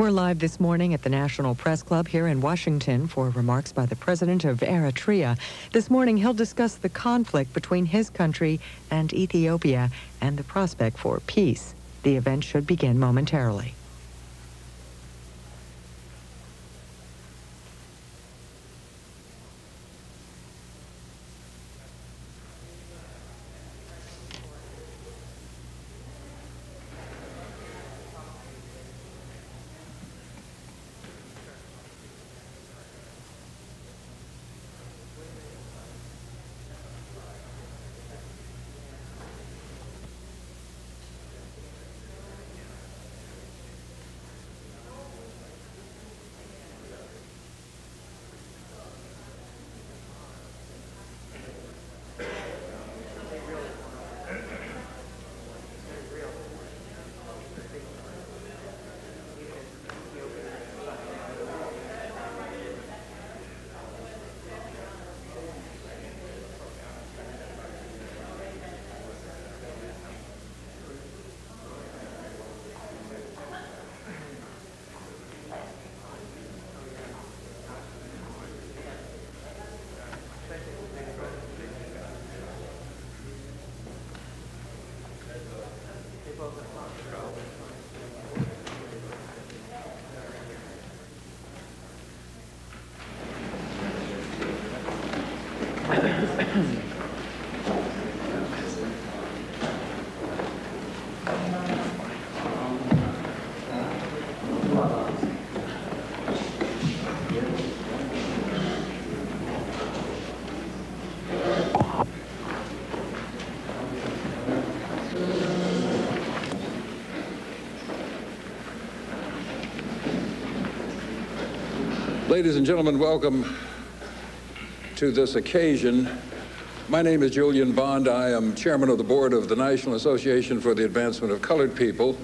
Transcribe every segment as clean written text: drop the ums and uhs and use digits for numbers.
We're live this morning at the National Press Club here in Washington for remarks by the president of Eritrea. This morning, he'll discuss the conflict between his country and Ethiopia and the prospect for peace. The event should begin momentarily. Ladies and gentlemen, welcome to this occasion. My name is Julian Bond. I am chairman of the board of the National Association for the Advancement of Colored People,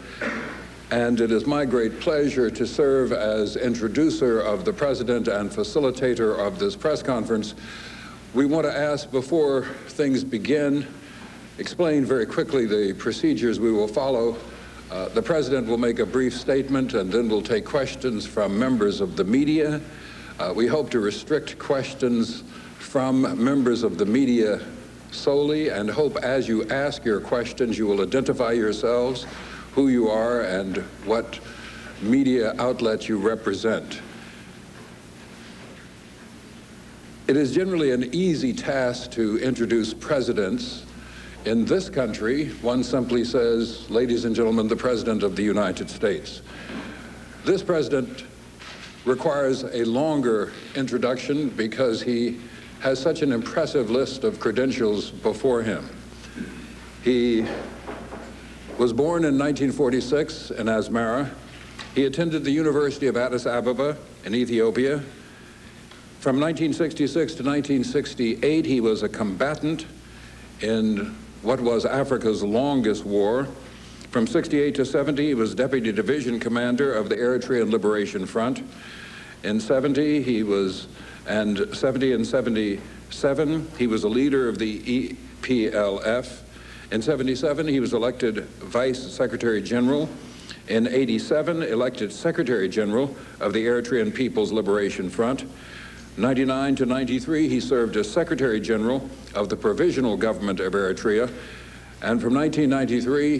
and it is my great pleasure to serve as introducer of the president and facilitator of this press conference. We want to ask, before things begin, explain very quickly the procedures we will follow. The president will make a brief statement, and then we'll take questions from members of the media. We hope to restrict questions from members of the media solely, and hope as you ask your questions you will identify yourselves, who you are, and what media outlet you represent. It is generally an easy task to introduce presidents. In this country, one simply says, "Ladies and gentlemen, the President of the United States." This president requires a longer introduction because he has such an impressive list of credentials before him. He was born in 1946 in Asmara. He attended the University of Addis Ababa in Ethiopia. From 1966 to 1968, he was a combatant in what was Africa's longest war. From 68 to 70, he was deputy division commander of the Eritrean Liberation Front. In 70 and 77, he was a leader of the EPLF. In 77, he was elected Vice Secretary General. In 87, elected Secretary General of the Eritrean People's Liberation Front. 99 to 93, he served as Secretary General of the Provisional Government of Eritrea. And from 1993,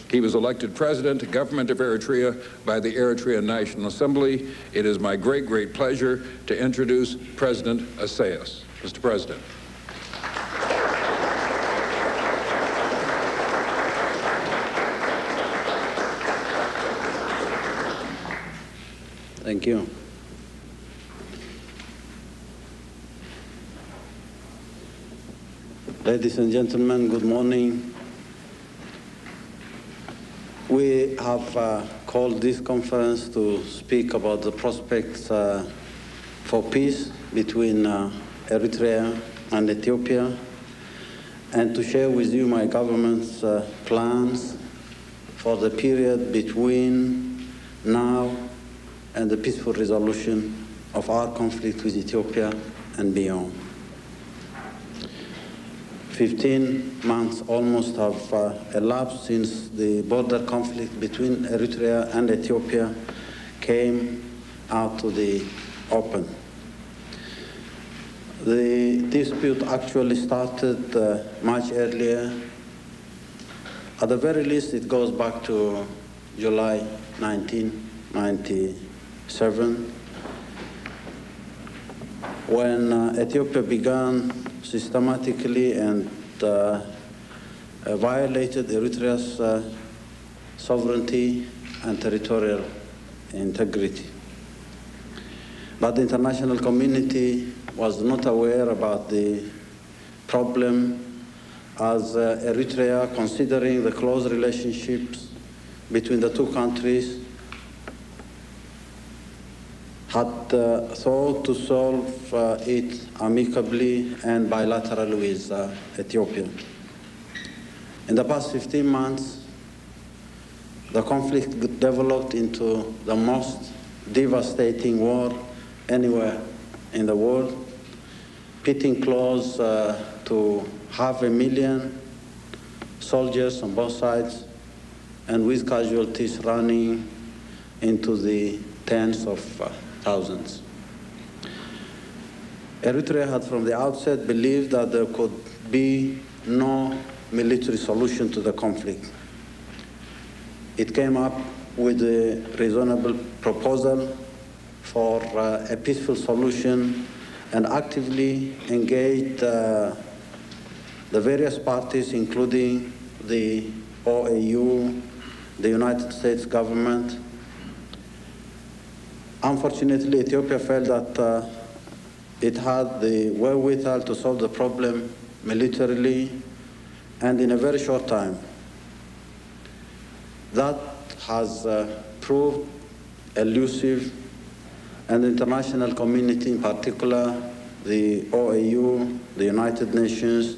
he was elected President, Government of Eritrea by the Eritrean National Assembly. It is my great, great pleasure to introduce President Iseyas. Mr. President. Thank you. Ladies and gentlemen, good morning. We have called this conference to speak about the prospects for peace between Eritrea and Ethiopia, and to share with you my government's plans for the period between now and the peaceful resolution of our conflict with Ethiopia and beyond. 15 months almost have elapsed since the border conflict between Eritrea and Ethiopia came out to the open. The dispute actually started much earlier. At the very least, it goes back to July 1997, when Ethiopia began systematically and violated Eritrea's sovereignty and territorial integrity. But the international community was not aware about the problem, as Eritrea, considering the close relationships between the two countries, had thought to solve it amicably and bilaterally with Ethiopia. In the past 15 months, the conflict developed into the most devastating war anywhere in the world, pitting close to 500,000 soldiers on both sides, and with casualties running into the tens of thousands. Eritrea had from the outset believed that there could be no military solution to the conflict. It came up with a reasonable proposal for a peaceful solution and actively engaged the various parties, including the OAU, the United States government. Unfortunately, Ethiopia felt that it had the wherewithal to solve the problem militarily and in a very short time. That has proved elusive, and the international community, in particular the OAU, the United Nations,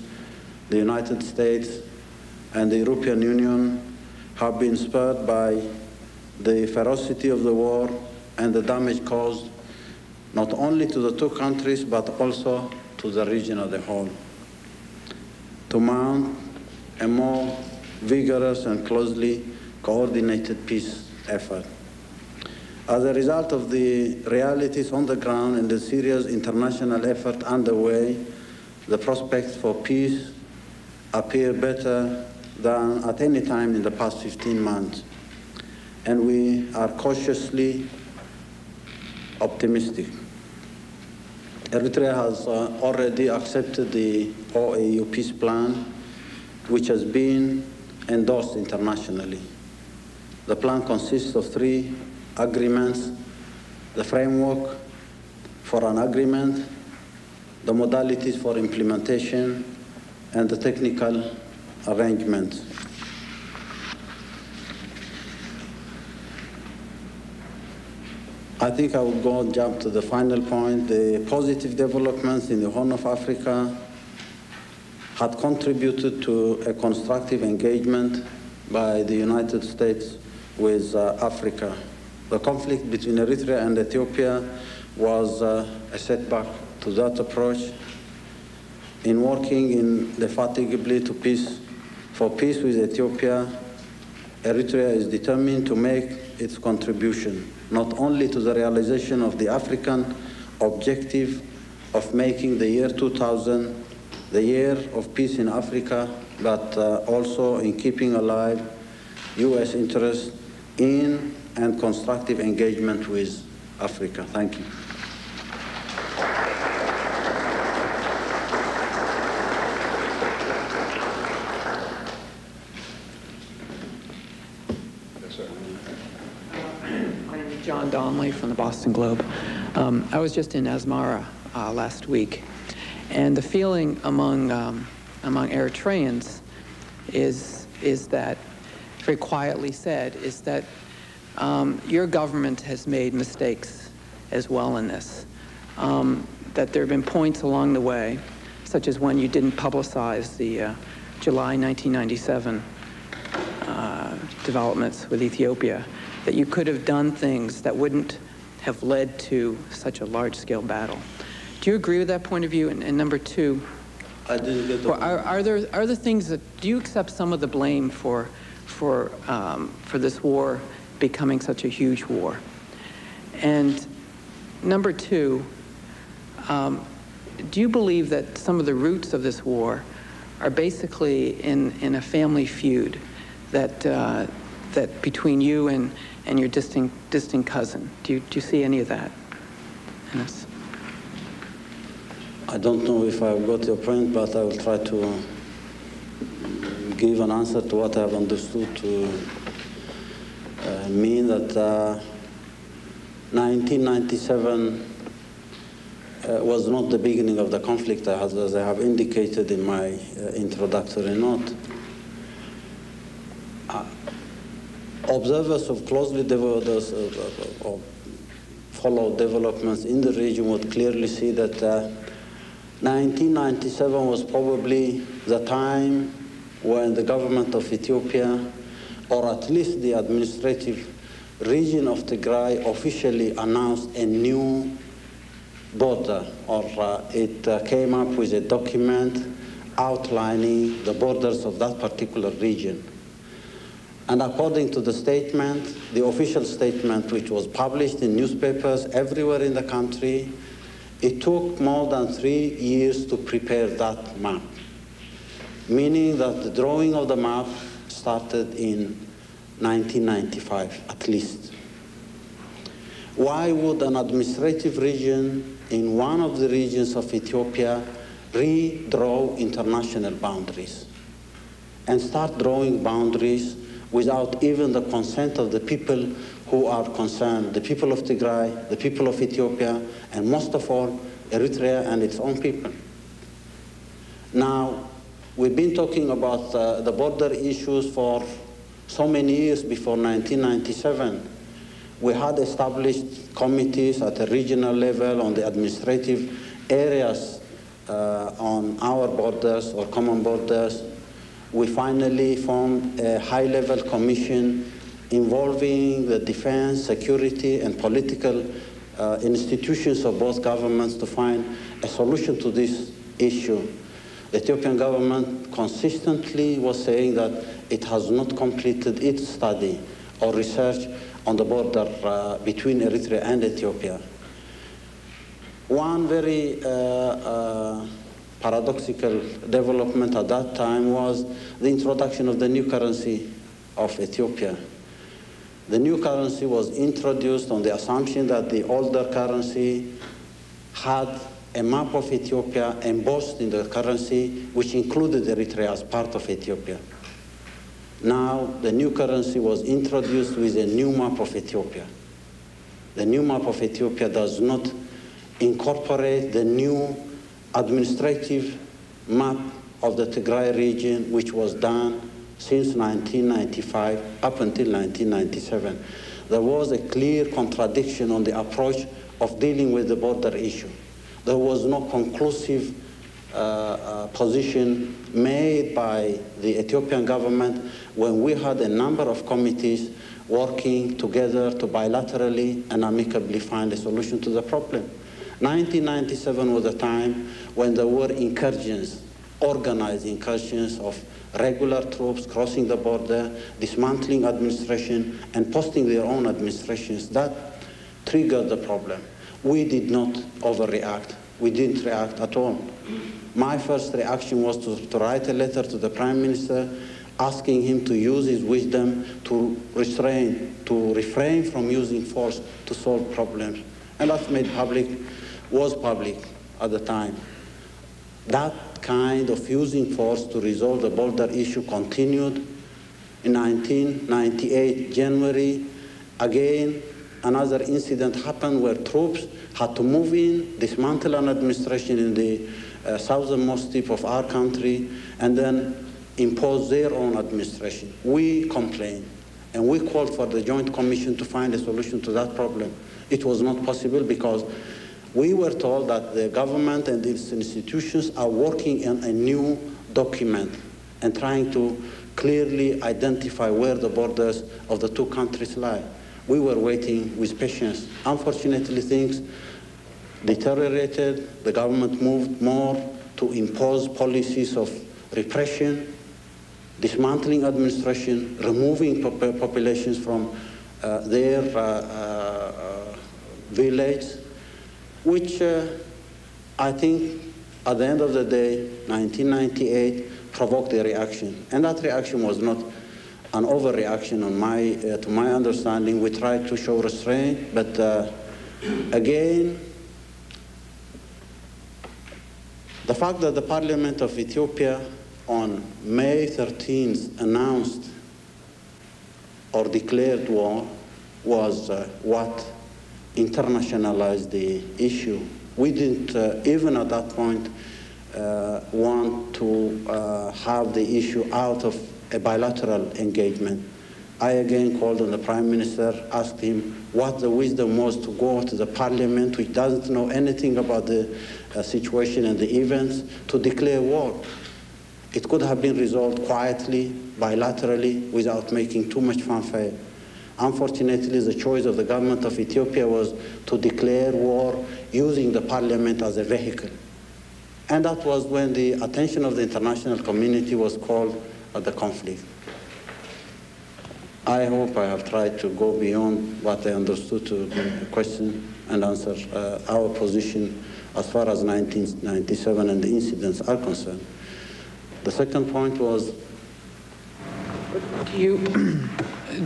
the United States, and the European Union, have been spurred by the ferocity of the war and the damage caused not only to the two countries but also to the region as a whole, to mount a more vigorous and closely coordinated peace effort. As a result of the realities on the ground and the serious international effort underway, the prospects for peace appear better than at any time in the past 15 months. And we are cautiously optimistic. Eritrea has already accepted the OAU peace plan, which has been endorsed internationally. The plan consists of 3 agreements: the framework for an agreement, the modalities for implementation, and the technical arrangements. I think I will jump to the final point. The positive developments in the Horn of Africa had contributed to a constructive engagement by the United States with Africa. The conflict between Eritrea and Ethiopia was a setback to that approach. In working indefatigably for peace with Ethiopia, Eritrea is determined to make its contribution, not only to the realization of the African objective of making the year 2000 the year of peace in Africa, but also in keeping alive U.S. interests in and constructive engagement with Africa. Thank you. My name is John Donnelly from the Boston Globe. I was just in Asmara last week, and the feeling among Eritreans is that, very quietly said, is that your government has made mistakes as well in this. That there have been points along the way, such as when you didn't publicize the July 1997 developments with Ethiopia, that you could have done things that wouldn't have led to such a large-scale battle. Do you agree with that point of view? And number two, I didn't get the Well, are there things that, do you accept some of the blame for this war becoming such a huge war? And number two, do you believe that some of the roots of this war are basically in a family feud that between you and your distant cousin? Do you see any of that in this? I don't know if I've got your point, but I will try to give an answer to what I've understood to mean that 1997 was not the beginning of the conflict, as I have indicated in my introductory note. Observers who closely follow developments in the region would clearly see that 1997 was probably the time when the government of Ethiopia, or at least the administrative region of Tigray, officially announced a new border, or it came up with a document outlining the borders of that particular region. And according to the statement, the official statement, which was published in newspapers everywhere in the country, it took more than 3 years to prepare that map, meaning that the drawing of the map started in 1995, at least. Why would an administrative region in one of the regions of Ethiopia redraw international boundaries and start drawing boundaries without even the consent of the people who are concerned, the people of Tigray, the people of Ethiopia, and most of all, Eritrea and its own people? Now, we've been talking about the border issues for so many years before 1997. We had established committees at a regional level on the administrative areas on our borders or common borders. We finally formed a high-level commission involving the defense, security, and political institutions of both governments to find a solution to this issue. The Ethiopian government consistently was saying that it has not completed its study or research on the border between Eritrea and Ethiopia. One very paradoxical development at that time was the introduction of the new currency of Ethiopia. The new currency was introduced on the assumption that the older currency had a map of Ethiopia embossed in the currency, which included Eritrea as part of Ethiopia. Now, the new currency was introduced with a new map of Ethiopia. The new map of Ethiopia does not incorporate the new administrative map of the Tigray region, which was done since 1995 up until 1997. There was a clear contradiction on the approach of dealing with the border issue. There was no conclusive position made by the Ethiopian government when we had a number of committees working together to bilaterally and amicably find a solution to the problem. 1997 was a time when there were incursions, organized incursions of regular troops crossing the border, dismantling administration, and posting their own administrations. That triggered the problem. We did not overreact. We didn't react at all. My first reaction was to write a letter to the Prime Minister asking him to use his wisdom to refrain from using force to solve problems. And that's made public, was public at the time. That kind of using force to resolve the border issue continued in 1998, January. Again, another incident happened where troops had to move in, dismantle an administration in the southernmost tip of our country, and then impose their own administration. We complained, and we called for the Joint Commission to find a solution to that problem. It was not possible because we were told that the government and its institutions are working on a new document and trying to clearly identify where the borders of the two countries lie. We were waiting with patience. Unfortunately, things deteriorated. The government moved more to impose policies of repression, dismantling administration, removing populations from their village, which I think at the end of the day, 1998 provoked a reaction. And that reaction was not an overreaction on to my understanding. We tried to show restraint, but again, the fact that the Parliament of Ethiopia on May 13th announced or declared war was what internationalized the issue. We didn't, even at that point, want to have the issue out of a bilateral engagement. I again called on the Prime Minister, asked him what the wisdom was to go to the Parliament, which doesn't know anything about the situation and the events, to declare war. It could have been resolved quietly, bilaterally, without making too much fanfare. Unfortunately, the choice of the government of Ethiopia was to declare war using the Parliament as a vehicle. And that was when the attention of the international community was called at the conflict. I hope I have tried to go beyond what I understood to the question and answer our position as far as 1997 and the incidents are concerned. The second point was...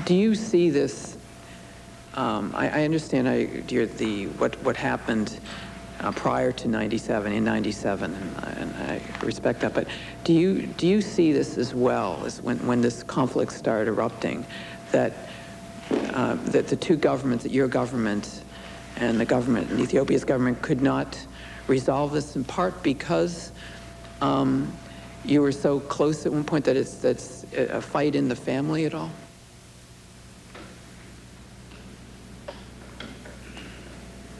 Do you see this? I understand what happened prior to 97, in 97, and I respect that. But do you see this as well as when this conflict started erupting, that the two governments, that your government and the government, and Ethiopia's government, could not resolve this in part because you were so close at one point that that's a fight in the family at all?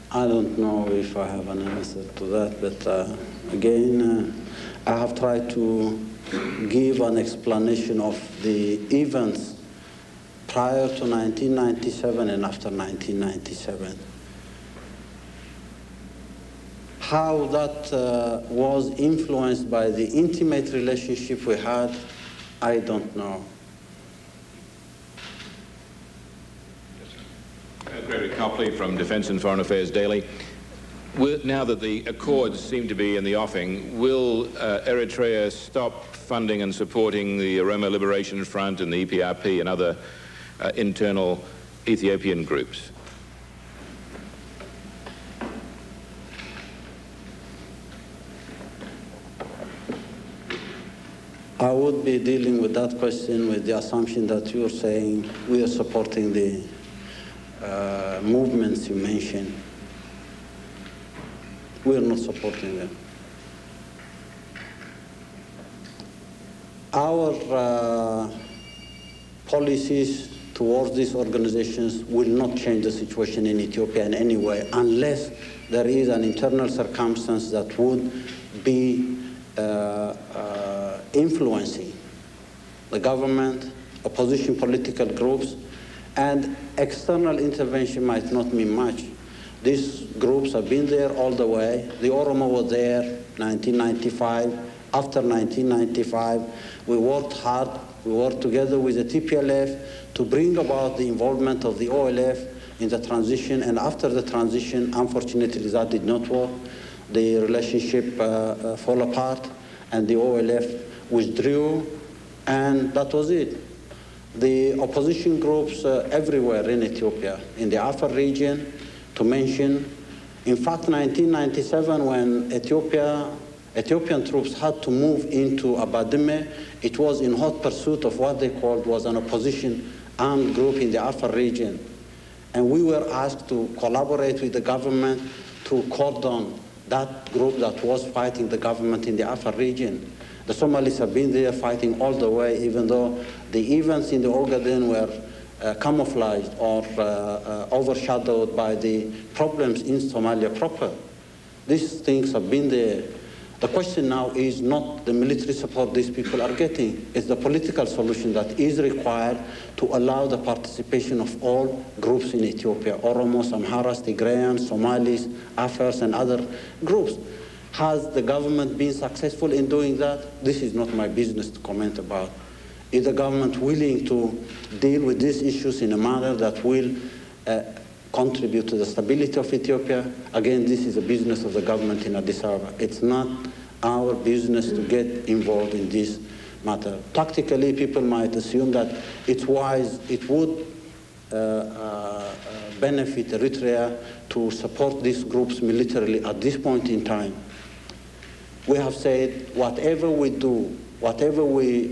I don't know if I have an answer to that, but again, I have tried to give an explanation of the events prior to 1997 and after 1997. How that was influenced by the intimate relationship we had, I don't know. Gregory Copley from Defence and Foreign Affairs Daily. Now that the accords seem to be in the offing, will Eritrea stop funding and supporting the Oromo Liberation Front and the EPRP and other internal Ethiopian groups? I would be dealing with that question with the assumption that you're saying we are supporting the movements you mentioned. We're not supporting them. Our policies towards these organizations will not change the situation in Ethiopia in any way unless there is an internal circumstance that would be influencing the government, opposition political groups, and external intervention might not mean much. These groups have been there all the way. The Oromo was there 1995. After 1995, we worked hard. We worked together with the TPLF to bring about the involvement of the OLF in the transition. And after the transition, unfortunately, that did not work. The relationship fell apart, and the OLF withdrew, and that was it. The opposition groups everywhere in Ethiopia, in the Afar region, to mention. In fact, 1997, when Ethiopian troops had to move into Abadime, it was in hot pursuit of what they called was an opposition armed group in the Afar region. And we were asked to collaborate with the government to cordon that group that was fighting the government in the Afar region. The Somalis have been there fighting all the way, even though the events in the Ogaden were camouflaged or overshadowed by the problems in Somalia proper. These things have been there. The question now is not the military support these people are getting. It's the political solution that is required to allow the participation of all groups in Ethiopia, Oromos, Amharas, Tigrayans, Somalis, Afars, and other groups. Has the government been successful in doing that? This is not my business to comment about. Is the government willing to deal with these issues in a manner that will contribute to the stability of Ethiopia? Again, this is a business of the government in Addis Ababa. It's not our business to get involved in this matter. Tactically, people might assume that it's wise, it would benefit Eritrea to support these groups militarily at this point in time. We have said whatever we do, whatever we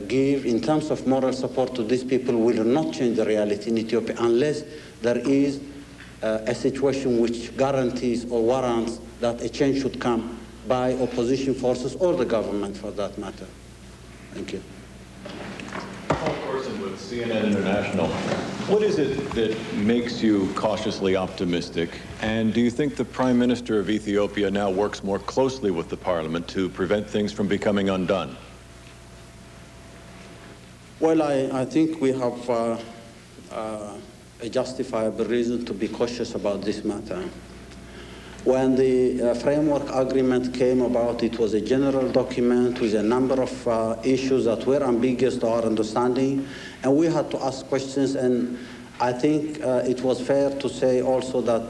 give in terms of moral support to these people will not change the reality in Ethiopia unless there is a situation which guarantees or warrants that a change should come by opposition forces or the government for that matter. Thank you. Paul Corson with CNN International. What is it that makes you cautiously optimistic? And do you think the Prime Minister of Ethiopia now works more closely with the Parliament to prevent things from becoming undone? Well, I think we have a justifiable reason to be cautious about this matter. When the framework agreement came about, it was a general document with a number of issues that were ambiguous to our understanding, and we had to ask questions, and I think it was fair to say also that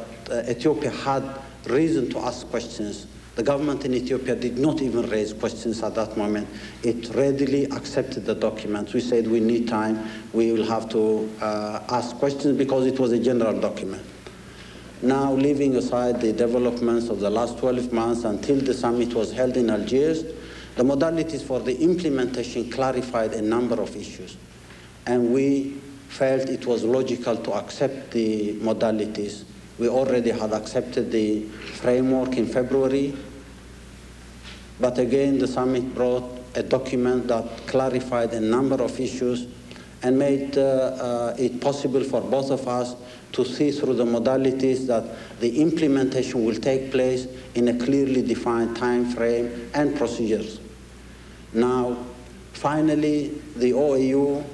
Ethiopia had reason to ask questions. The government in Ethiopia did not even raise questions at that moment. It readily accepted the document. We said we need time, we will have to ask questions because it was a general document. Now, leaving aside the developments of the last 12 months until the summit was held in Algiers, the modalities for the implementation clarified a number of issues. And we felt it was logical to accept the modalities. We already had accepted the framework in February, but again, the summit brought a document that clarified a number of issues and made it possible for both of us to see through the modalities that the implementation will take place in a clearly defined time frame and procedures. Now, finally, the OAU,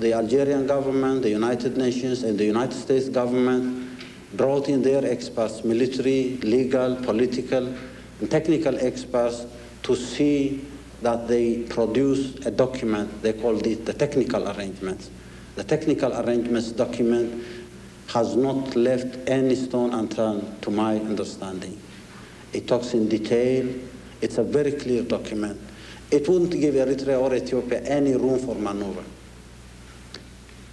the Algerian government, the United Nations, and the United States government brought in their experts, military, legal, political, and technical experts, to see that they produce a document. They called it the technical arrangements. The technical arrangements document has not left any stone unturned, to my understanding. It talks in detail. It's a very clear document. It wouldn't give Eritrea or Ethiopia any room for maneuver.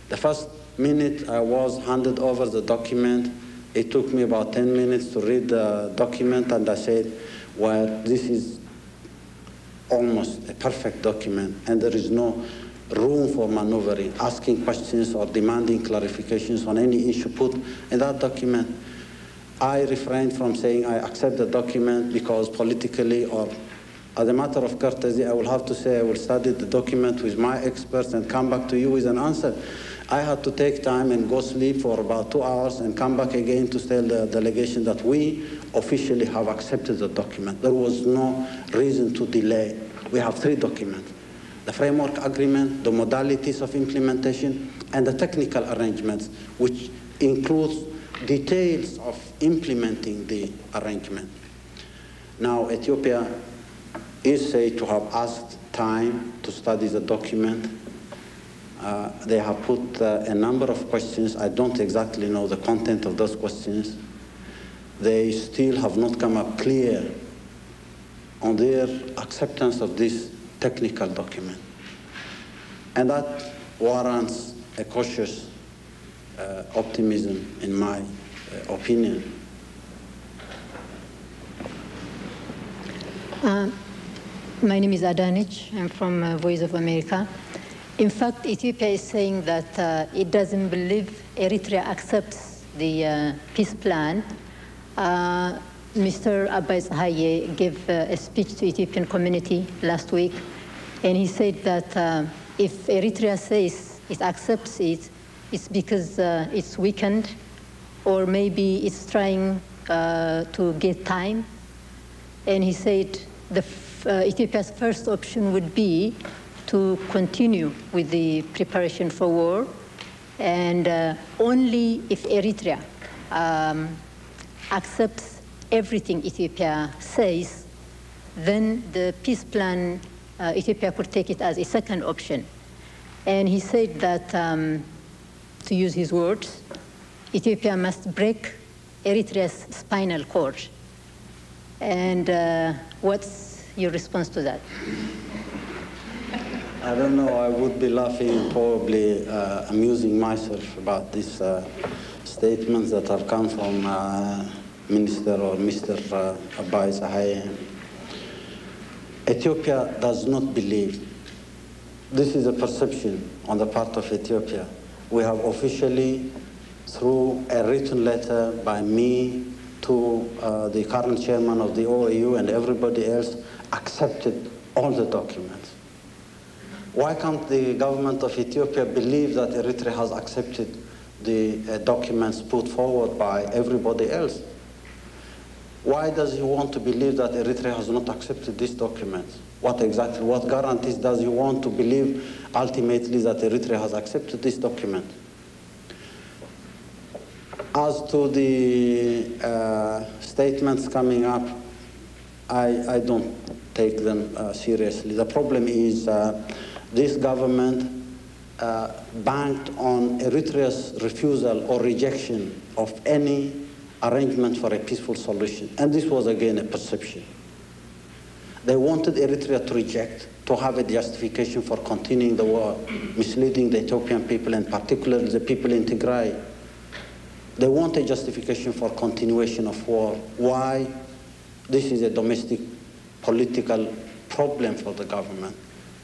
The first minute I was handed over the document, it took me about 10 minutes to read the document, and I said, well, this is almost a perfect document, and there is no room for maneuvering, asking questions or demanding clarifications on any issue put in that document. I refrained from saying I accept the document because politically or as a matter of courtesy, I will have to say I will study the document with my experts and come back to you with an answer. I had to take time and go sleep for about 2 hours and come back again to tell the delegation that we officially have accepted the document. There was no reason to delay. We have 3 documents: the framework agreement, the modalities of implementation, and the technical arrangements, which includes details of implementing the arrangement. Now, Ethiopia is said to have asked time to study the document. They have put a number of questions. I don't exactly know the content of those questions. They still have not come up clear on their acceptance of this technical document. And that warrants a cautious optimism, in my opinion. My name is Adanich. I'm from Voice of America. In fact, Ethiopia is saying that it doesn't believe Eritrea accepts the peace plan. Mr. Abai Tsahaye gave a speech to Ethiopian community last week, and he said that if Eritrea says it accepts it, it's because it's weakened, or maybe it's trying to get time. And he said Ethiopia's first option would be to continue with the preparation for war, and only if Eritrea accepts everything Ethiopia says, then the peace plan, Ethiopia could take it as a second option. And he said that, to use his words, Ethiopia must break Eritrea's spinal cord. And what's your response to that? I don't know, I would be laughing, probably amusing myself about these statements that have come from Minister or Mr. Iseyas Afeworki. Ethiopia does not believe. This is a perception on the part of Ethiopia. We have officially, through a written letter by me to the current chairman of the OAU and everybody else, accepted all the documents. Why can't the government of Ethiopia believe that Eritrea has accepted the documents put forward by everybody else? Why does he want to believe that Eritrea has not accepted these documents? What guarantees does he want to believe ultimately that Eritrea has accepted this document? As to the statements coming up, I don't take them seriously. The problem is this government banked on Eritrea's refusal or rejection of any arrangement for a peaceful solution. And this was, again, a perception. They wanted Eritrea to reject, to have a justification for continuing the war, misleading the Ethiopian people, and particularly the people in Tigray. They want a justification for continuation of war. Why? This is a domestic political problem for the government.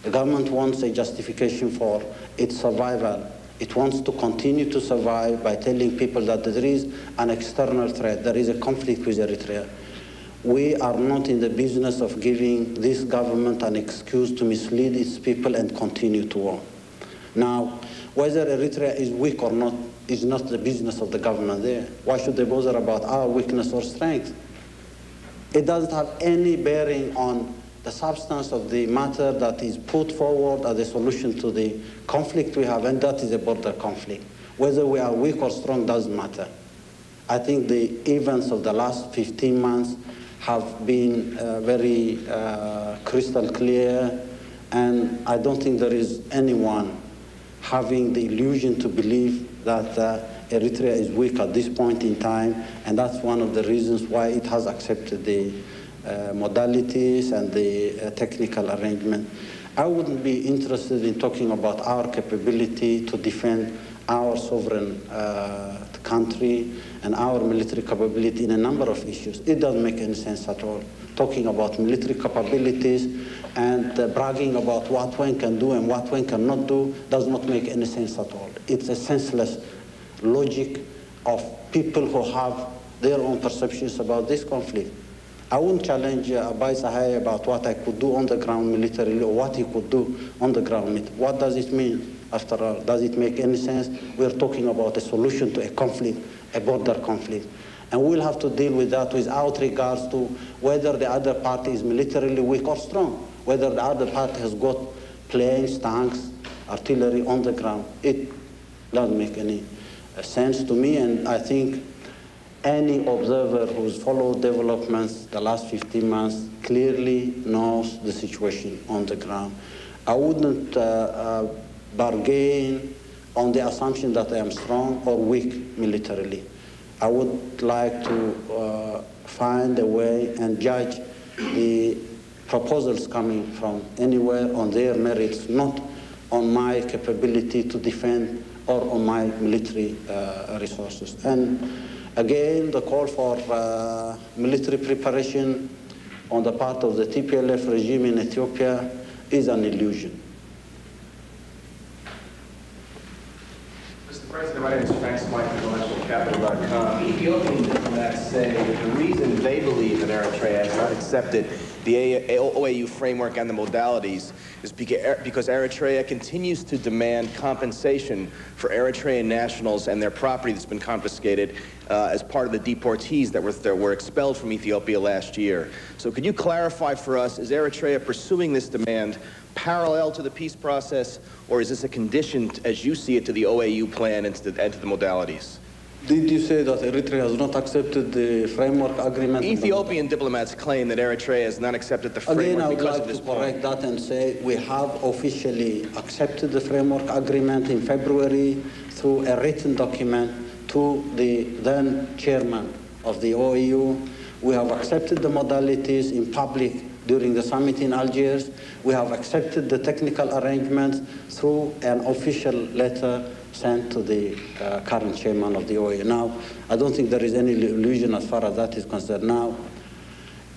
The government wants a justification for its survival. It wants to continue to survive by telling people that there is an external threat, there is a conflict with Eritrea. We are not in the business of giving this government an excuse to mislead its people and continue to war. Now, whether Eritrea is weak or not is not the business of the government there. Why should they bother about our weakness or strength? It doesn't have any bearing on the substance of the matter that is put forward as a solution to the conflict we have, and that is a border conflict. Whether we are weak or strong doesn't matter. I think the events of the last 15 months have been very crystal clear, and I don't think there is anyone having the illusion to believe that Eritrea is weak at this point in time, and that's one of the reasons why it has accepted the modalities and the technical arrangement. I wouldn't be interested in talking about our capability to defend our sovereign country and our military capability in a number of issues. It doesn't make any sense at all. Talking about military capabilities and bragging about what one can do and what one cannot do does not make any sense at all. It's a senseless logic of people who have their own perceptions about this conflict. I wouldn't challenge Iseyas Afeworki about what I could do on the ground militarily or what he could do on the ground. What does it mean, after all? Does it make any sense? We're talking about a solution to a conflict, a border conflict. And we'll have to deal with that without regards to whether the other party is militarily weak or strong, whether the other party has got planes, tanks, artillery on the ground. It doesn't make any sense to me, and I think any observer who's followed developments the last 15 months clearly knows the situation on the ground. I wouldn't bargain on the assumption that I am strong or weak militarily. I would like to find a way and judge the proposals coming from anywhere on their merits, not on my capability to defend or on my military resources. And again, the call for military preparation on the part of the TPLF regime in Ethiopia is an illusion. Mr. President, my name is Frank Smythe from IntellectualCapital.com. Ethiopian diplomats say that the reason they believe that Eritrea has not accepted the OAU framework and the modalities is because Eritrea continues to demand compensation for Eritrean nationals and their property that's been confiscated as part of the deportees that were expelled from Ethiopia last year. So could you clarify for us, is Eritrea pursuing this demand parallel to the peace process, or is this a condition, as you see it, to the OAU plan and to the modalities? Did you say that Eritrea has not accepted the framework agreement? Ethiopian diplomats claim that Eritrea has not accepted the framework again, I would because like of this to correct that and say we have officially accepted the framework agreement in February through a written document to the then chairman of the OAU. We have accepted the modalities in public during the summit in Algiers. We have accepted the technical arrangements through an official letter sent to the current chairman of the OAU. Now, I don't think there is any illusion as far as that is concerned. Now,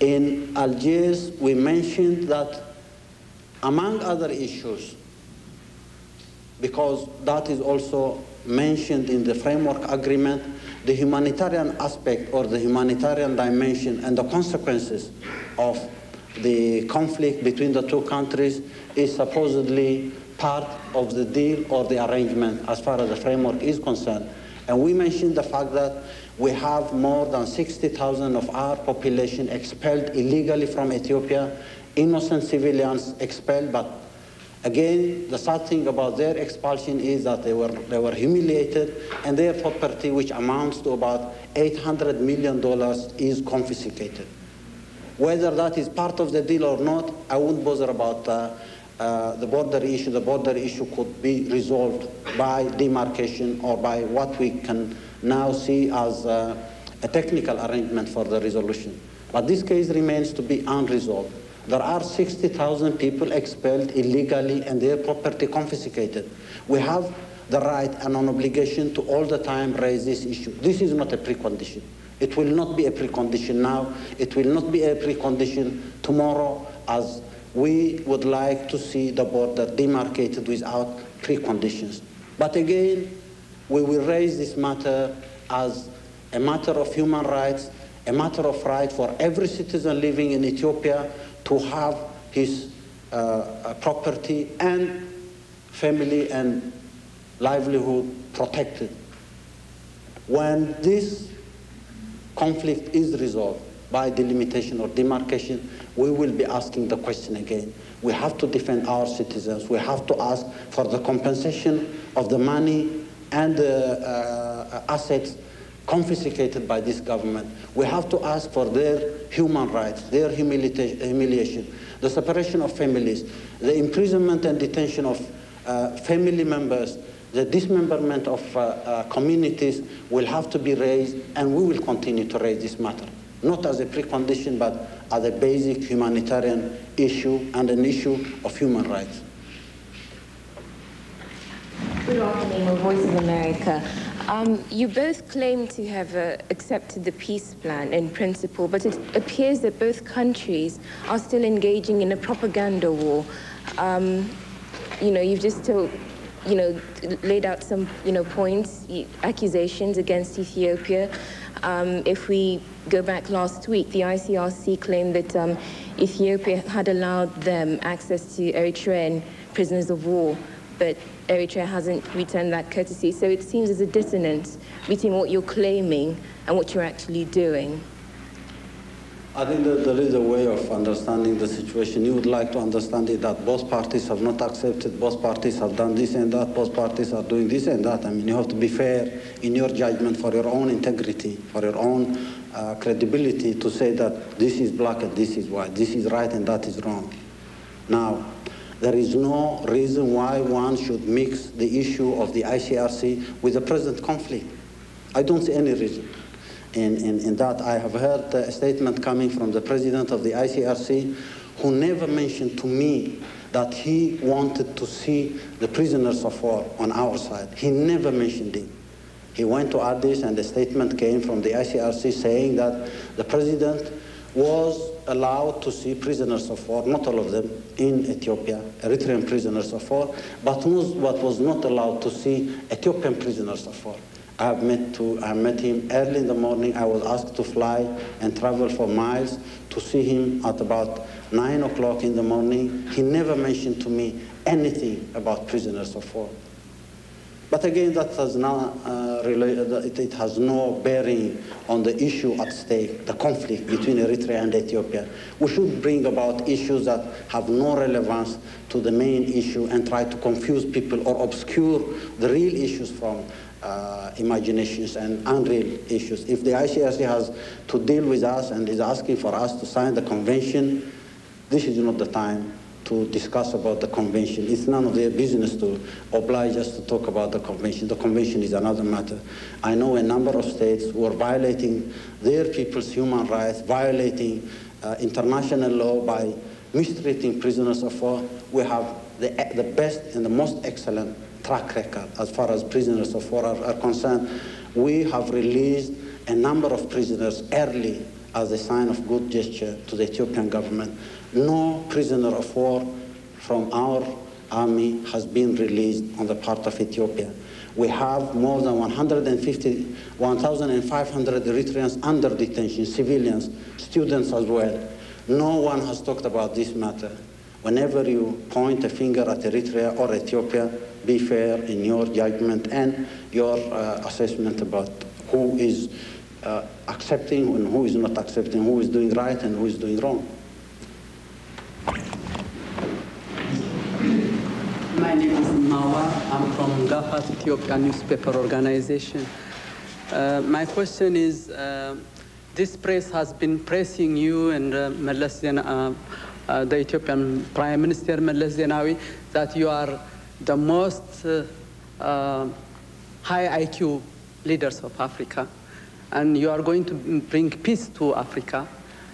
in Algiers, we mentioned that among other issues, because that is also mentioned in the framework agreement, the humanitarian aspect or the humanitarian dimension and the consequences of the conflict between the two countries is supposedly part of the deal or the arrangement as far as the framework is concerned. And we mentioned the fact that we have more than 60,000 of our population expelled illegally from Ethiopia, innocent civilians expelled, but again, the sad thing about their expulsion is that they were humiliated and their property, which amounts to about $800 million, is confiscated. Whether that is part of the deal or not, I won't bother about the border issue. The border issue could be resolved by demarcation or by what we can now see as a technical arrangement for the resolution. But this case remains to be unresolved. There are 60,000 people expelled illegally and their property confiscated. We have the right and an obligation to all the time raise this issue. This is not a precondition. It will not be a precondition now. It will not be a precondition tomorrow, as we would like to see the border demarcated without preconditions. But again, we will raise this matter as a matter of human rights, a matter of right for every citizen living in Ethiopia to have his property and family and livelihood protected. When this conflict is resolved by delimitation or demarcation, we will be asking the question again. We have to defend our citizens. We have to ask for the compensation of the money and the assets confiscated by this government. We have to ask for their human rights, their humiliation, the separation of families, the imprisonment and detention of family members, the dismemberment of communities will have to be raised, and we will continue to raise this matter, not as a precondition, but as a basic humanitarian issue and an issue of human rights. Good afternoon, Voice of America. You both claim to have accepted the peace plan in principle, but it appears that both countries are still engaging in a propaganda war. You've just told, laid out some, points, accusations against Ethiopia. If we go back last week, the ICRC claimed that Ethiopia had allowed them access to Eritrean prisoners of war, but Eritrea hasn't returned that courtesy. So it seems there's a dissonance between what you're claiming and what you're actually doing. I think that there is a way of understanding the situation. You would like to understand it that both parties have not accepted, both parties have done this and that, both parties are doing this and that. I mean, you have to be fair in your judgment for your own integrity, for your own credibility, to say that this is black and this is white, this is right and that is wrong. Now, there is no reason why one should mix the issue of the ICRC with the present conflict. I don't see any reason. In that, I have heard a statement coming from the president of the ICRC, who never mentioned to me that he wanted to see the prisoners of war on our side. He never mentioned it. He went to Addis and a statement came from the ICRC saying that the president was allowed to see prisoners of war, not all of them, in Ethiopia, Eritrean prisoners of war, but was not allowed to see Ethiopian prisoners of war. I met him early in the morning. I was asked to fly and travel for miles to see him at about 9 o'clock in the morning. He never mentioned to me anything about prisoners of war. But again, that has not it has no bearing on the issue at stake, the conflict between Eritrea and Ethiopia. We should bring about issues that have no relevance to the main issue and try to confuse people or obscure the real issues from imaginations and unreal issues. If the ICRC has to deal with us and is asking for us to sign the convention, this is not the time to discuss about the convention. It's none of their business to oblige us to talk about the convention. The convention is another matter. I know a number of states who are violating their people's human rights, violating international law by mistreating prisoners of war. We have the best and the most excellent track record as far as prisoners of war are concerned. We have released a number of prisoners early as a sign of good gesture to the Ethiopian government. No prisoner of war from our army has been released on the part of Ethiopia. We have more than 1,500 Eritreans under detention, civilians, students as well. No one has talked about this matter. Whenever you point a finger at Eritrea or Ethiopia, be fair in your judgment and your assessment about who is accepting and who is not accepting, who is doing right and who is doing wrong. My name is Mawa. I'm from Gafat Ethiopia newspaper organization. My question is, this press has been pressing you and the Ethiopian Prime Minister Meles Zenawi that you are the most high IQ leaders of Africa, and you are going to bring peace to Africa.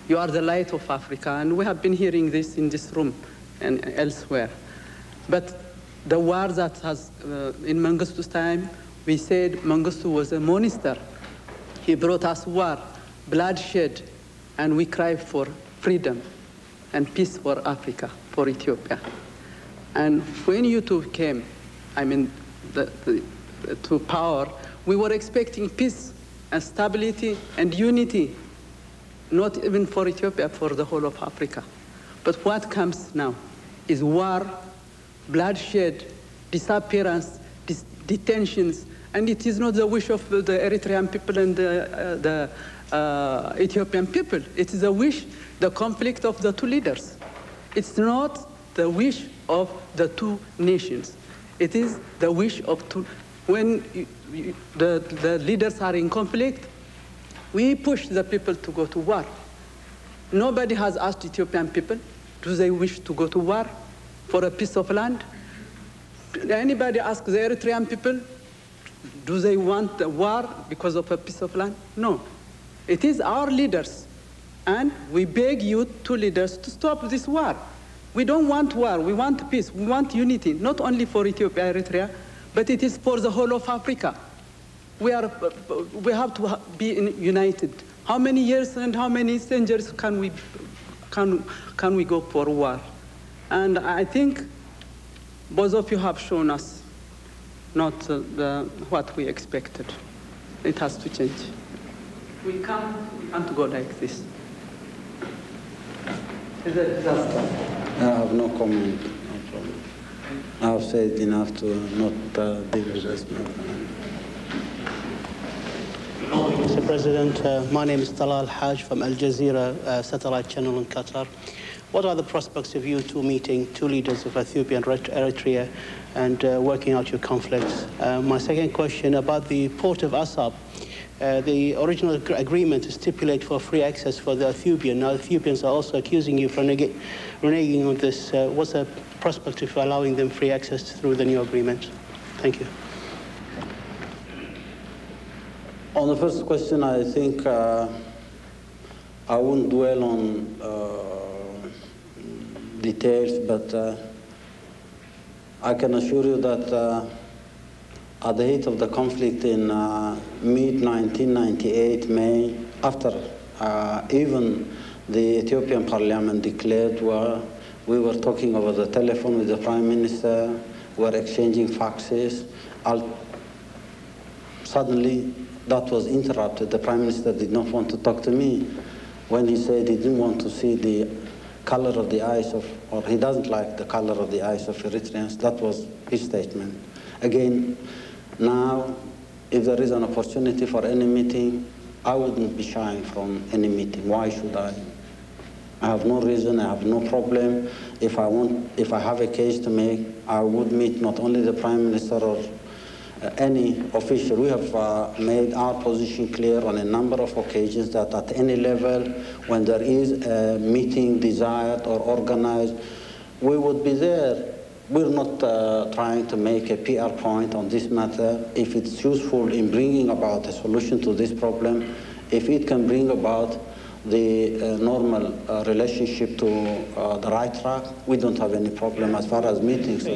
You are the light of Africa, and we have been hearing this in this room and elsewhere. But the war that has, in Mengistu's time, we said Mengistu was a monster. He brought us war, bloodshed, and we cried for freedom and peace for Africa, for Ethiopia. And when you two came, I mean, to power, we were expecting peace and stability and unity, not even for Ethiopia, for the whole of Africa. But what comes now is war, bloodshed, disappearance, detentions, and it is not the wish of the Eritrean people and the Ethiopian people. It is a wish, the conflict of the two leaders. It's not the wish of the two nations. It is the wish of two. When the leaders are in conflict, we push the people to go to war. Nobody has asked Ethiopian people, do they wish to go to war for a piece of land? Anybody ask the Eritrean people, do they want a war because of a piece of land? No. It is our leaders. And we beg you two leaders to stop this war. We don't want war, we want peace, we want unity, not only for Ethiopia, Eritrea, but it is for the whole of Africa. We have to be united. How many years and how many centuries can we go for war? And I think both of you have shown us not what we expected. It has to change. We can't go like this. It's a disaster. I have no comment. No problem. I have said enough to not deal with this matter. Mr. President, my name is Talal Haj from Al Jazeera satellite channel in Qatar. What are the prospects of you two meeting, two leaders of Ethiopia and Eritrea, and working out your conflicts? My second question about the port of Assab. The original agreement to stipulate for free access for the Ethiopian. Now, Ethiopians are also accusing you of reneging on this. What's the prospect of allowing them free access through the new agreement? Thank you. On the first question, I think I won't dwell on details, but I can assure you that at the height of the conflict in mid-1998, May, after even the Ethiopian parliament declared war, we were talking over the telephone with the Prime Minister, we were exchanging faxes. Suddenly, that was interrupted. The Prime Minister did not want to talk to me when he said he didn't want to see the color of the eyes of, or he doesn't like the color of the eyes of Eritreans. That was his statement. Again, now, if there is an opportunity for any meeting, I wouldn't be shying from any meeting. Why should I? I have no reason, I have no problem. If I have a case to make, I would meet not only the Prime Minister or any official. We have made our position clear on a number of occasions that at any level, when there is a meeting desired or organized, we would be there. We're not trying to make a PR point on this matter. If it's useful in bringing about a solution to this problem, if it can bring about the normal relationship to the right track, we don't have any problem as far as meetings.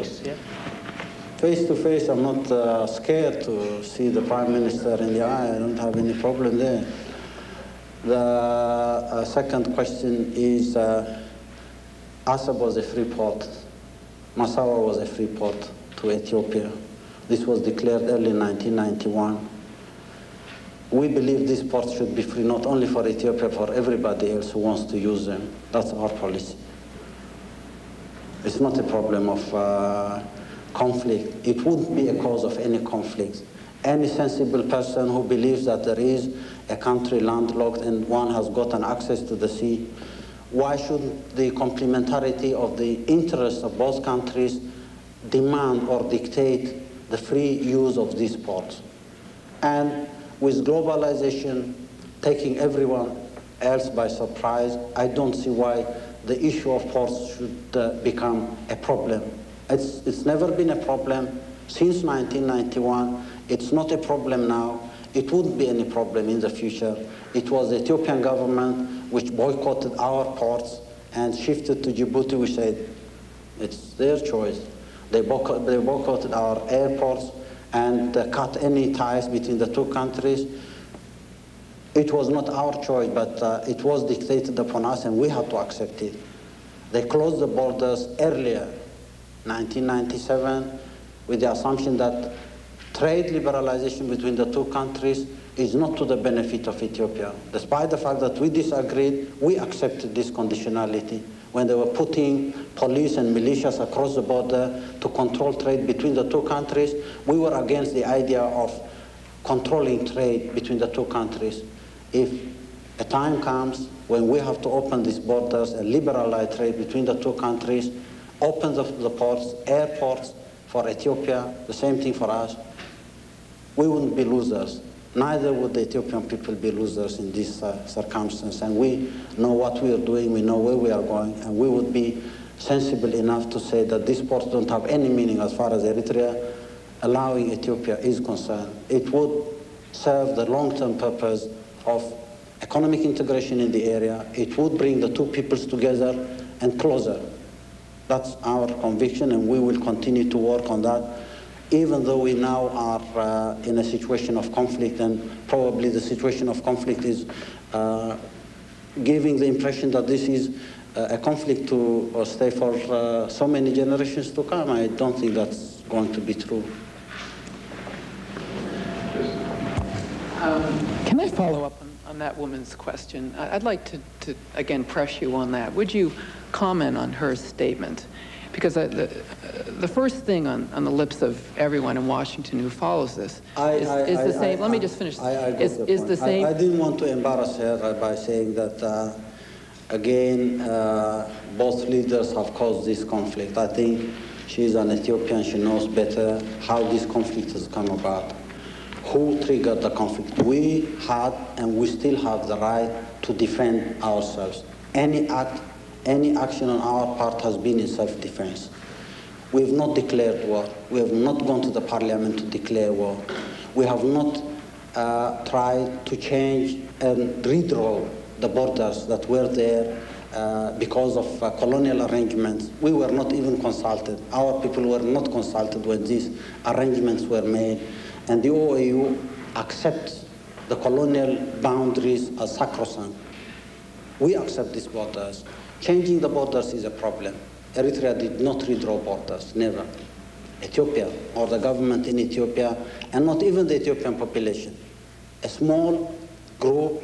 Face to face, I'm not scared to see the Prime Minister in the eye. I don't have any problem there. The second question is, Assab was a free port. Massawa was a free port to Ethiopia. This was declared early 1991. We believe these ports should be free, not only for Ethiopia, for everybody else who wants to use them. That's our policy. It's not a problem of conflict. It wouldn't be a cause of any conflict. Any sensible person who believes that there is a country landlocked and one has gotten access to the sea, why shouldn't the complementarity of the interests of both countries demand or dictate the free use of these ports? And with globalization taking everyone else by surprise, I don't see why the issue of ports should become a problem. It's never been a problem since 1991. It's not a problem now. It wouldn't be any problem in the future. It was the Ethiopian government which boycotted our ports and shifted to Djibouti. We said it's their choice. They boycotted our airports and cut any ties between the two countries. It was not our choice, but it was dictated upon us and we had to accept it. They closed the borders earlier, 1997, with the assumption that trade liberalization between the two countries is not to the benefit of Ethiopia. Despite the fact that we disagreed, we accepted this conditionality. When they were putting police and militias across the border to control trade between the two countries, we were against the idea of controlling trade between the two countries. If a time comes when we have to open these borders and liberalize trade between the two countries, open the ports, airports for Ethiopia, the same thing for us, we wouldn't be losers. Neither would the Ethiopian people be losers in this circumstance. And we know what we are doing, we know where we are going, and we would be sensible enough to say that these ports don't have any meaning as far as Eritrea allowing Ethiopia is concerned. It would serve the long-term purpose of economic integration in the area. It would bring the two peoples together and closer. That's our conviction, and we will continue to work on that, even though we now are in a situation of conflict, and probably the situation of conflict is giving the impression that this is a conflict to stay for so many generations to come. I don't think that's going to be true. Can I follow up on that woman's question? I'd like to again press you on that. Would you comment on her statement? Because the first thing on the lips of everyone in Washington who follows this is the same. Let me just finish. Is the same. I didn't want to embarrass her by saying that, again, both leaders have caused this conflict. I think she's an Ethiopian. She knows better how this conflict has come about. Who triggered the conflict? We had and we still have the right to defend ourselves. Any action on our part has been in self-defense. We have not declared war. We have not gone to the parliament to declare war. We have not tried to change and redraw the borders that were there because of colonial arrangements. We were not even consulted. Our people were not consulted when these arrangements were made. And the OAU accepts the colonial boundaries as sacrosanct. We accept these borders. Changing the borders is a problem. Eritrea did not redraw borders, never. Ethiopia, or the government in Ethiopia, and not even the Ethiopian population. A small group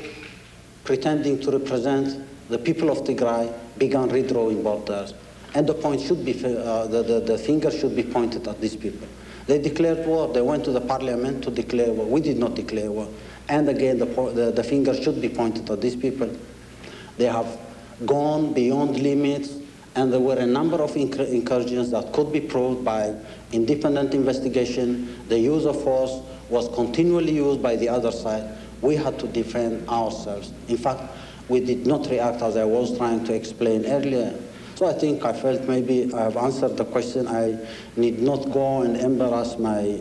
pretending to represent the people of Tigray began redrawing borders. And the point should be, the finger should be pointed at these people. They declared war. They went to the parliament to declare war. We did not declare war. And again, the finger should be pointed at these people. They have gone beyond limits And there were a number of incursions that could be proved by independent investigation. The use of force was continually used by the other side. We had to defend ourselves. In fact, we did not react as I was trying to explain earlier. So I think I felt maybe I have answered the question. I need not go and embarrass my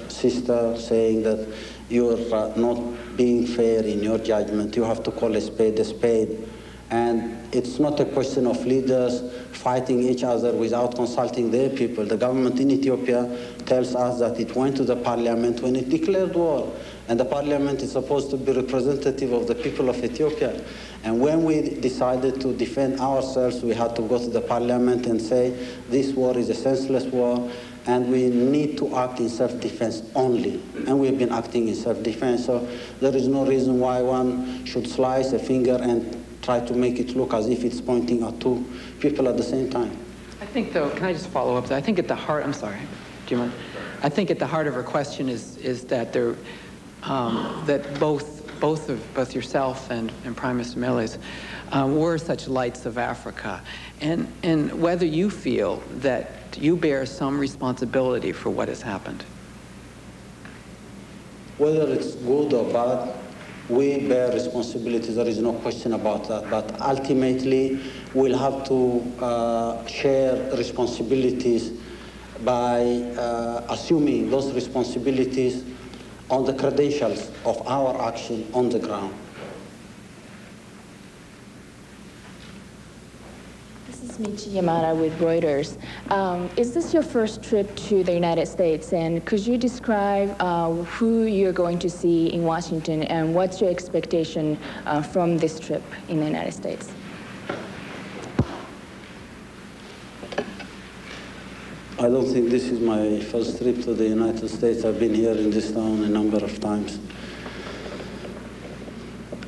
sister saying that you're not being fair in your judgment. You have to call a spade a spade. And it's not a question of leaders fighting each other without consulting their people. The government in Ethiopia tells us that it went to the parliament when it declared war. And the parliament is supposed to be representative of the people of Ethiopia. And when we decided to defend ourselves, we had to go to the parliament and say, this war is a senseless war, and we need to act in self-defense only. And we've been acting in self-defense, so there is no reason why one should slice a finger and try to make it look as if it's pointing at two people at the same time. I think, though, can I just follow up? I think at the heart, I'm sorry, do you mind? I think at the heart of her question is that there, that both yourself and Prime Minister Meles were such lights of Africa, and whether you feel that you bear some responsibility for what has happened. Whether it's good or bad, we bear responsibility, there is no question about that. But ultimately, we'll have to share responsibilities by assuming those responsibilities on the credentials of our action on the ground. This is Michi Yamada with Reuters. Is this your first trip to the United States? And could you describe who you're going to see in Washington and what's your expectation from this trip in the United States? I don't think this is my first trip to the United States. I've been here in this town a number of times.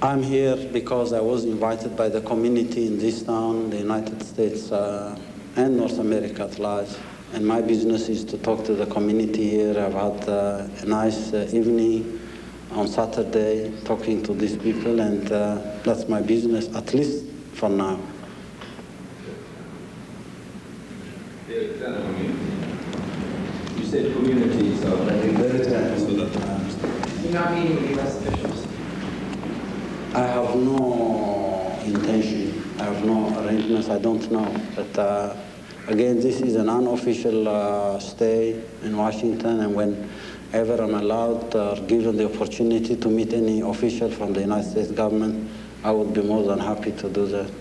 I'm here because I was invited by the community in this town, the United States and North America at large. And my business is to talk to the community here. I've had a nice evening on Saturday talking to these people, and that's my business, at least for now. You said community, so I think very time so that You're not meeting with U.S. officials? I have no intention. I have no arrangements. I don't know. But again, this is an unofficial stay in Washington, and whenever I'm allowed or given the opportunity to meet any official from the United States government, I would be more than happy to do that.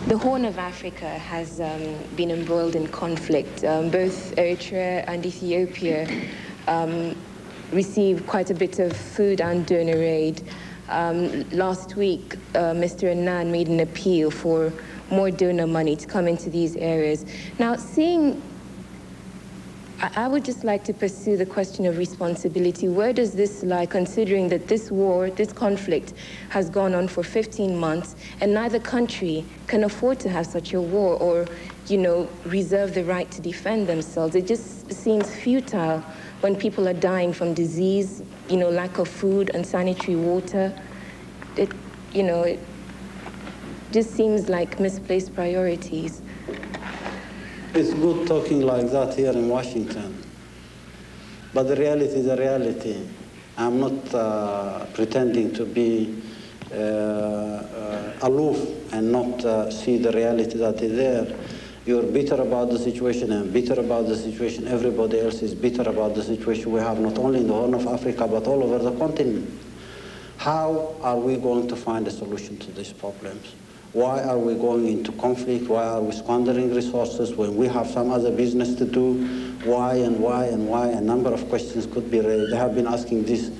The Horn of Africa has been embroiled in conflict. Both Eritrea and Ethiopia received quite a bit of food and donor aid. Last week, Mr. Annan made an appeal for more donor money to come into these areas. Now, I would just like to pursue the question of responsibility. Where does this lie, considering that this war, this conflict, has gone on for 15 months, and neither country can afford to have such a war or, reserve the right to defend themselves? It just seems futile when people are dying from disease, lack of food and sanitary water. It just seems like misplaced priorities. It's good talking like that here in Washington, but the reality is the reality. I'm not pretending to be aloof and not see the reality that is there. You're bitter about the situation, and bitter about the situation. Everybody else is bitter about the situation we have, not only in the Horn of Africa, but all over the continent. How are we going to find a solution to these problems? Why are we going into conflict? Why are we squandering resources when we have some other business to do? Why and why and why? A number of questions could be raised. I have been asking these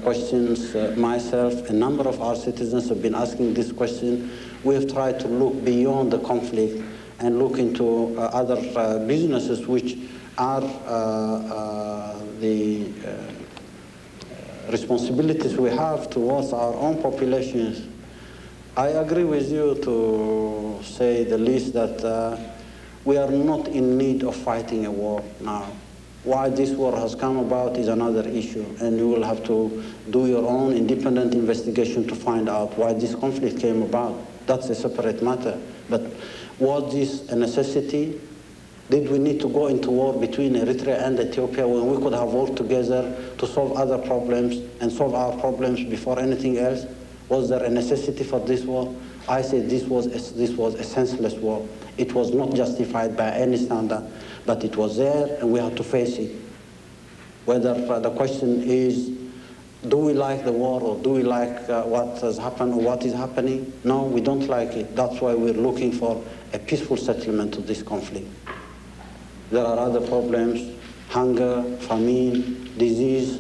questions myself. A number of our citizens have been asking this question. We have tried to look beyond the conflict and look into other businesses which are the responsibilities we have towards our own populations. I agree with you, to say the least, that we are not in need of fighting a war now. Why this war has come about is another issue, and you will have to do your own independent investigation to find out why this conflict came about. That's a separate matter. But was this a necessity? Did we need to go into war between Eritrea and Ethiopia when we could have worked together to solve other problems and solve our problems before anything else? Was there a necessity for this war? I say this was a senseless war. It was not justified by any standard, but it was there and we had to face it. Whether the question is, do we like the war or do we like what has happened or what is happening? No, we don't like it. That's why we're looking for a peaceful settlement to this conflict. There are other problems, hunger, famine, disease.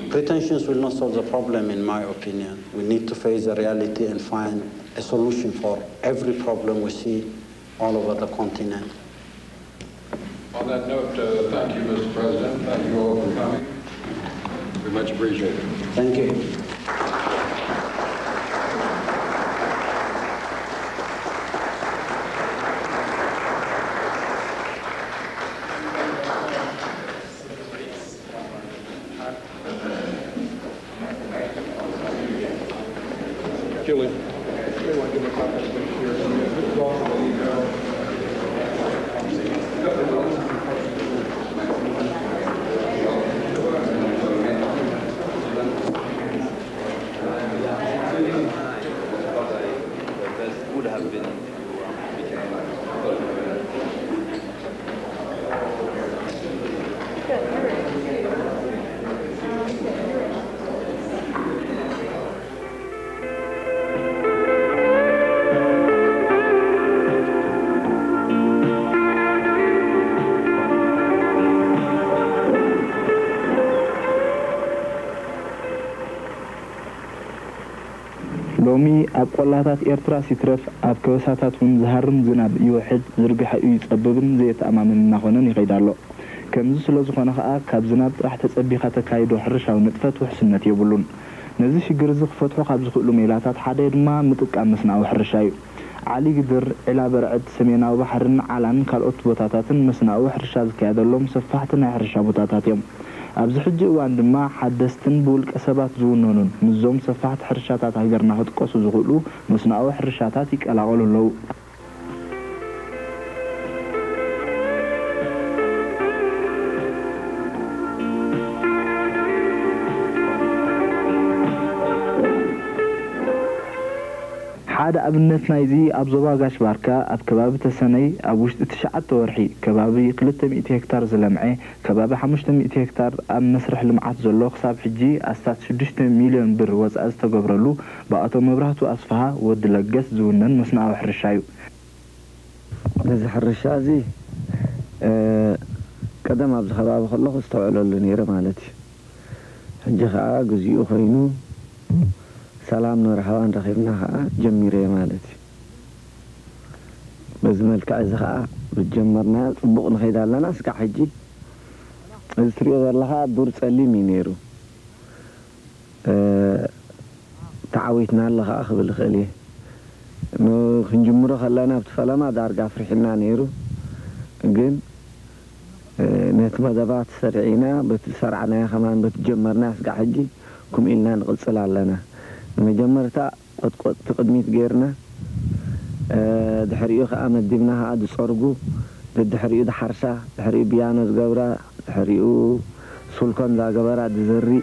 Pretensions will not solve the problem, in my opinion. We need to face the reality and find a solution for every problem we see all over the continent. On that note, thank you, Mr. President. Thank you all for coming. We much appreciate it. Thank you. Julie. لومي أقولاتات إرترا سيترف أبكوساتات ونزهرم زناب يوحد زرقح يتسببن زي تأمامن ناخونن يغيدالو كمزو سلوزخونا خاء كاب زناب راح تسبيخة كايدو حرشا ونطفت وحسنت يبولون نزي شجرزخ فتحو خابزخو لوميلاتات حديد ما متك أمسنا وحرشايو علي قدر إلى برعد سمينا وبحرن علان كالأوت بوتاتاتن مسنا وحرشا زكايدالوم سفاحتنا حرشا بوتاتاتيوم أبز حجي وعندما حدثتن بولك أسبات زونونون مزوم سفاحت حرشاتات هجرنا هاد قصو زغلو مسنا أو حرشاتاتيك ألاغولو لو حدا أبنت نايزي أبزوبا غاش باركا أب كبابي تساني أبوش تشعات ورحي كبابي 300 هكتار زلمعي كبابي 500 هكتار أب مسرح لمعات زلو خصاب حجي أستاذ 6 مليون بر وزأز تقبرلو بقاتو مبرهتو أصفها ودلقس زونن مسنا وحرشايو نزي حرشازي قدم أبز خباب خلق استوعلو اللنيرة مالتي حجي خاا قزيو خينو سلام نور حوان رخيبنا جميرة مالتي بزمل كعزها بتجمرنا بقنا خيدا لنا سكع حجي استريو لها دور تسلمي نيرو تعويتنا لها اخ بالخليه نو خنجمره خلانا بتفلما دار قافرحنا نيرو جن نتمدبات سرعينا بتسرعنا كمان بتجمرنا سكع حجي كم إلنا نغسل علينا مجمرتا قد تقدميت غيرنا دحريو خامد دبناها عاد صرغو دحريو دحرشا دحريو بيانو زغورا دحريو سلكون لا غبرا دزري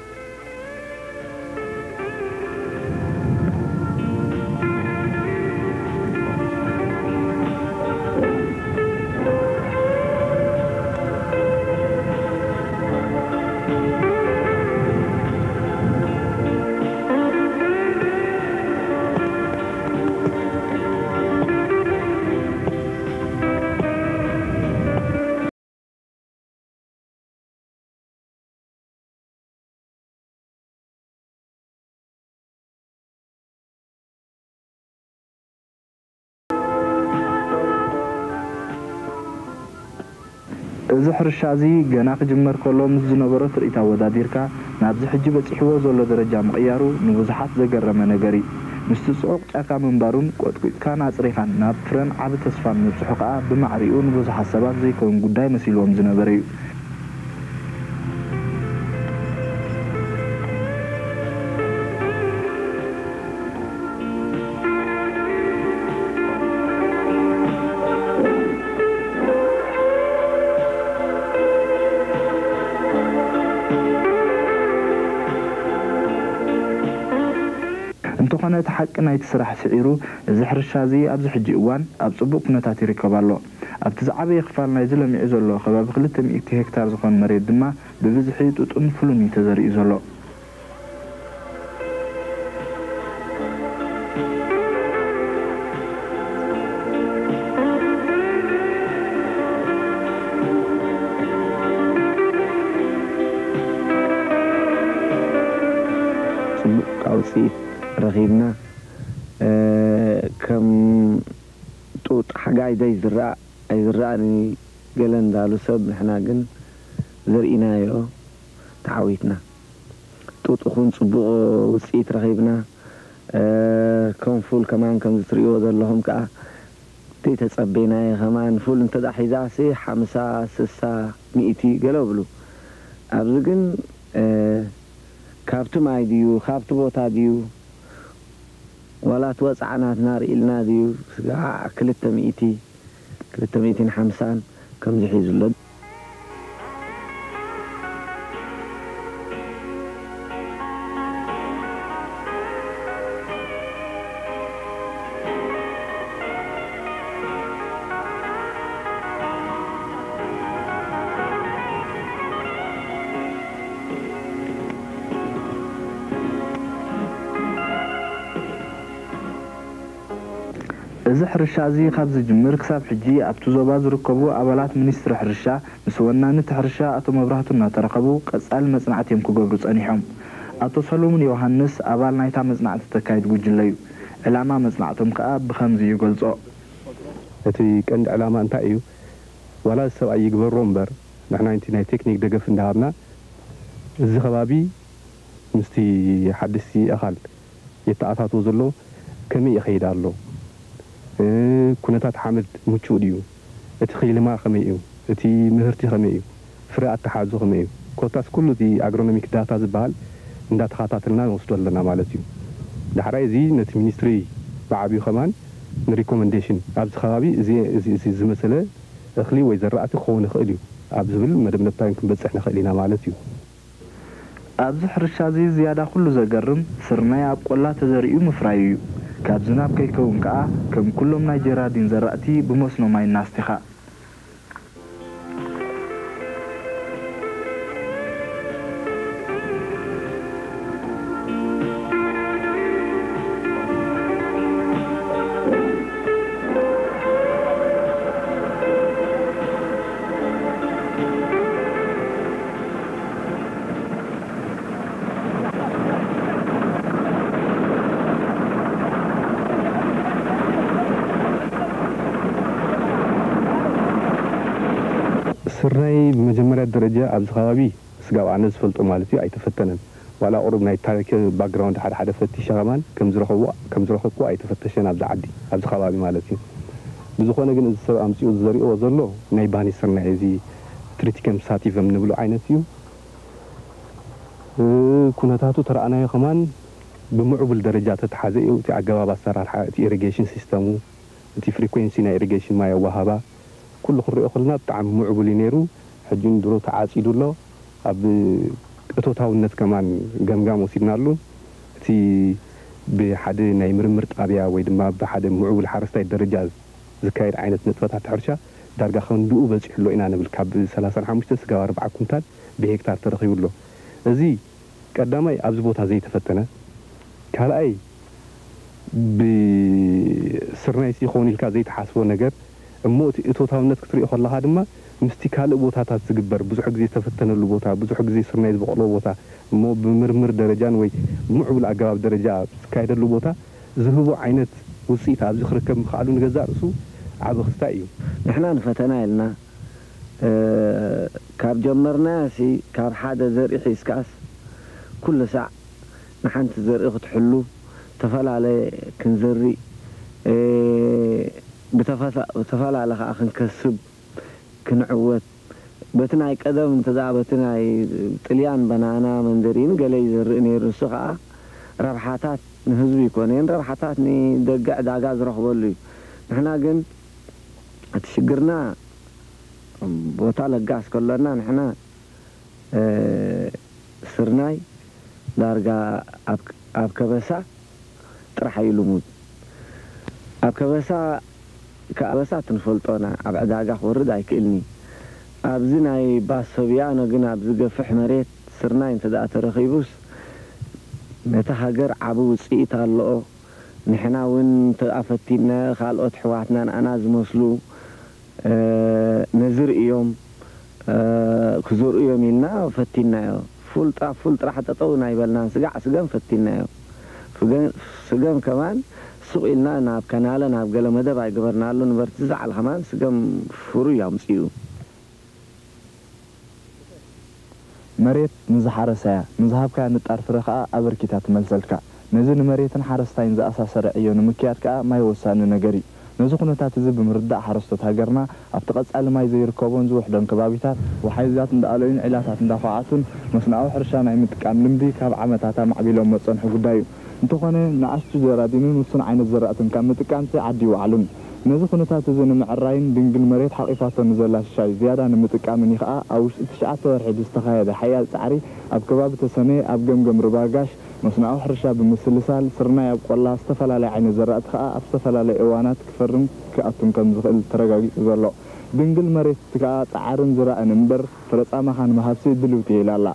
إذا حرشازي جناق جمر كلهم زنبرة رئيتا وداديركا نابز حجي بتحوه زول درجة مغيارو نوزحات زجر منجري مستسعوق ጫካ منبارون كان أصريخان ناب فرن عب تسفان مبسحقا بمعريون بوز حسابات زي كون قداي مسيلوهم زنبريو انتو تحقنا يتسرح سعيرو زحرشا زي أبز حجي إوان أبصبو كنتاتي ركبالو أبتزعبي يخفالنا يزلم يعزلو خباب 200 هكتار زخون مريد دما ببزحيط وتنفلون يتزر يزلو قوسي رغيبنا كم توت حاجة ده يزرعني قلنا دالو سب نحنا جن زرقنا يو تعويتنا توت أخون صبوا وسيت رغيبنا كم فول كمان كم زتريو ذلهم كا تتصبينا كمان فول انت ده حيزاسي 5 6 100 قلبلو أبزقن كابتو ماي ديو كابتو بوتا ديو ولا توسعنا نار إلنا ديو 350 كم زحيز اللد زحر الشازي خبز جمر كساب حجي أبتو زوباز ركبو أبالات منيستر حرشا مسوانا نتحرشا أتو مبرهتنا ترقبو قصال مصنعات يمكو قبرو صنيحهم أتو سلومن يوهنس أبال نايتا مصنعات تكايد قجليو علامة مصنعتهم كأب بخمزي يقلصو أتي كند علامة انتايو ولا سوء يقبر رومبر نحنا انتنا تكنيك دقف اندهارنا الزي خبابي مستي حدثي أخال يتعاطاتو زلو كمي يخيدارلو كنتات حامد متشوديو اتخيل ما خميو اتي مهرتي خميو فرق التحازو خميو كوتاس كله دي اغرونوميك داتا زبال ندات خاطاتنا نوصدو لنا مالتيو دحراي زي نت مينستري بعبيو خمان ريكومنديشن ابز خبابي زي مساله اخلي وي زرعت خون خاليو ابز بل مدبنا تاين كنبصحنا خلينا مالتيو ابز حرشا زي زياده كله زغرم سرنا يابقلا تزريو مفرايو كابزناب كيكون كا كم كلهم نيجيرا دين زرعتي بمسنو ماي ناستخا سرناي مجمرة درجة أبز خبابي سقاو عنز فلتو مالتي أي تفتنن ولا قرب ناي تاريخ باك جراوند حدا فتش كمان كم زرخوا أي تفتشن أبز عدي أبز خبابي مالتي بزخونا جن أمسيو الزري أو زرلو ناي باني سرناي زي تريتيكم ساتي فم نقولو عينتيو كنتاتو ترى أنا كمان بمعبل درجات تحازيو تي عجبا بسرعة تي إيريجيشن سيستمو تي فريكوينسي نا إيريجيشن ما يوهبا كل خري أخلنا طعم معبولي نيرو حجون درو تعاصيدو له أب أتوتاو النت كمان جمجام وسيدنا له تي بحد نايمرمر طابيا ويدما بحد معبول حرستاي درجات زكاير عينت نطفات حرشا دارجا خندو بلصح له إنا نبل كاب 35 سغا 4 كونتال بهكتار ترخيو له ازي قدامي ابز بوتا زي تفتنه كالاي بسرناي سي خوني الكا زي تحاسبو نجر موت اتوتاونت كتري خلها دما مستي كال بوتاتات زغبر بزح غزي تفتنلو بوتا بزح غزي سرناي زبقلو بوتا مو بمرمر درجان وي معبل اغاب درجه كايدلو بوتا زهبو عينت وصيت ابز خركم خالو نغزا رسو عبد خستايو نحنا نفتنا لنا كاب جمرنا سي كاب حدا زرع حسكاس كل ساعه نحنت زرع تحلو تفعل كنزري بتفعل على خاخن كسب كنعوت بتناي قدم انتزع بتناي طليان بنانا منذرين قال يزرني رسخه ربحاتات نهزو يكونين ربحاتات ني دقع داغاز رخبلي نحنا كن تشجرنا بوتا لقاس كلنا نحنا سرناي دارجا اب كبسا طرح يلمود اب كبسا كبسا تنفلطونا اب عداغا ورد ايكلني ابزناي باسوبيانو غنا بزغفح مريت سرناي انت دا ترخيبوس نتهاجر عبو صيت الله نحنا وين تافتينا خالوت حواتنا انا زمسلو نزر يوم كزور يوم لنا فتينا فولت راح تطونا يبلنا سقم فتينا سقم كمان سوق لنا ناب كناله ناب قلمده باي قبرنا له نبرتزع على كمان سقم فرو يامسيو مريت نزحرسا نزهبك نطرف رخا ابركيتا تملسلكا نزن مريتن حرستاين ز اساسر عيون مكياتكا ما يوسان نغري نزو خنوتات زب مردا حرستت هاجرنا ابتقصال ماي زيركوبون زو وحدن كبابيتات وحيزات اندالوين علاتات اندافعاتن مسناو حرشا ناي متقام لمدي كاب عمتاتا معبيلوم مصنح غدايو انتخونه نعشت زرادينين وسن عين زراتن كام متقامتي عديو علون نزو خنوتات زن معراين دنجل مريت حقيقاتن زلا شاي زياده نمتقامني خا اوش 9 ورحد استخايده حيال تعري اب كباب تسني اب جمجم رباغاش مسناو حرشا بمسلسال سرنا يبقى استفلا لا عين زرات خا استفلا لا ايوانات كفرم كاتم كم زخل ترغاغي زلو دنجل مريت كا تعارن زرا انبر فرصاما خان محبسي دلوتي لالا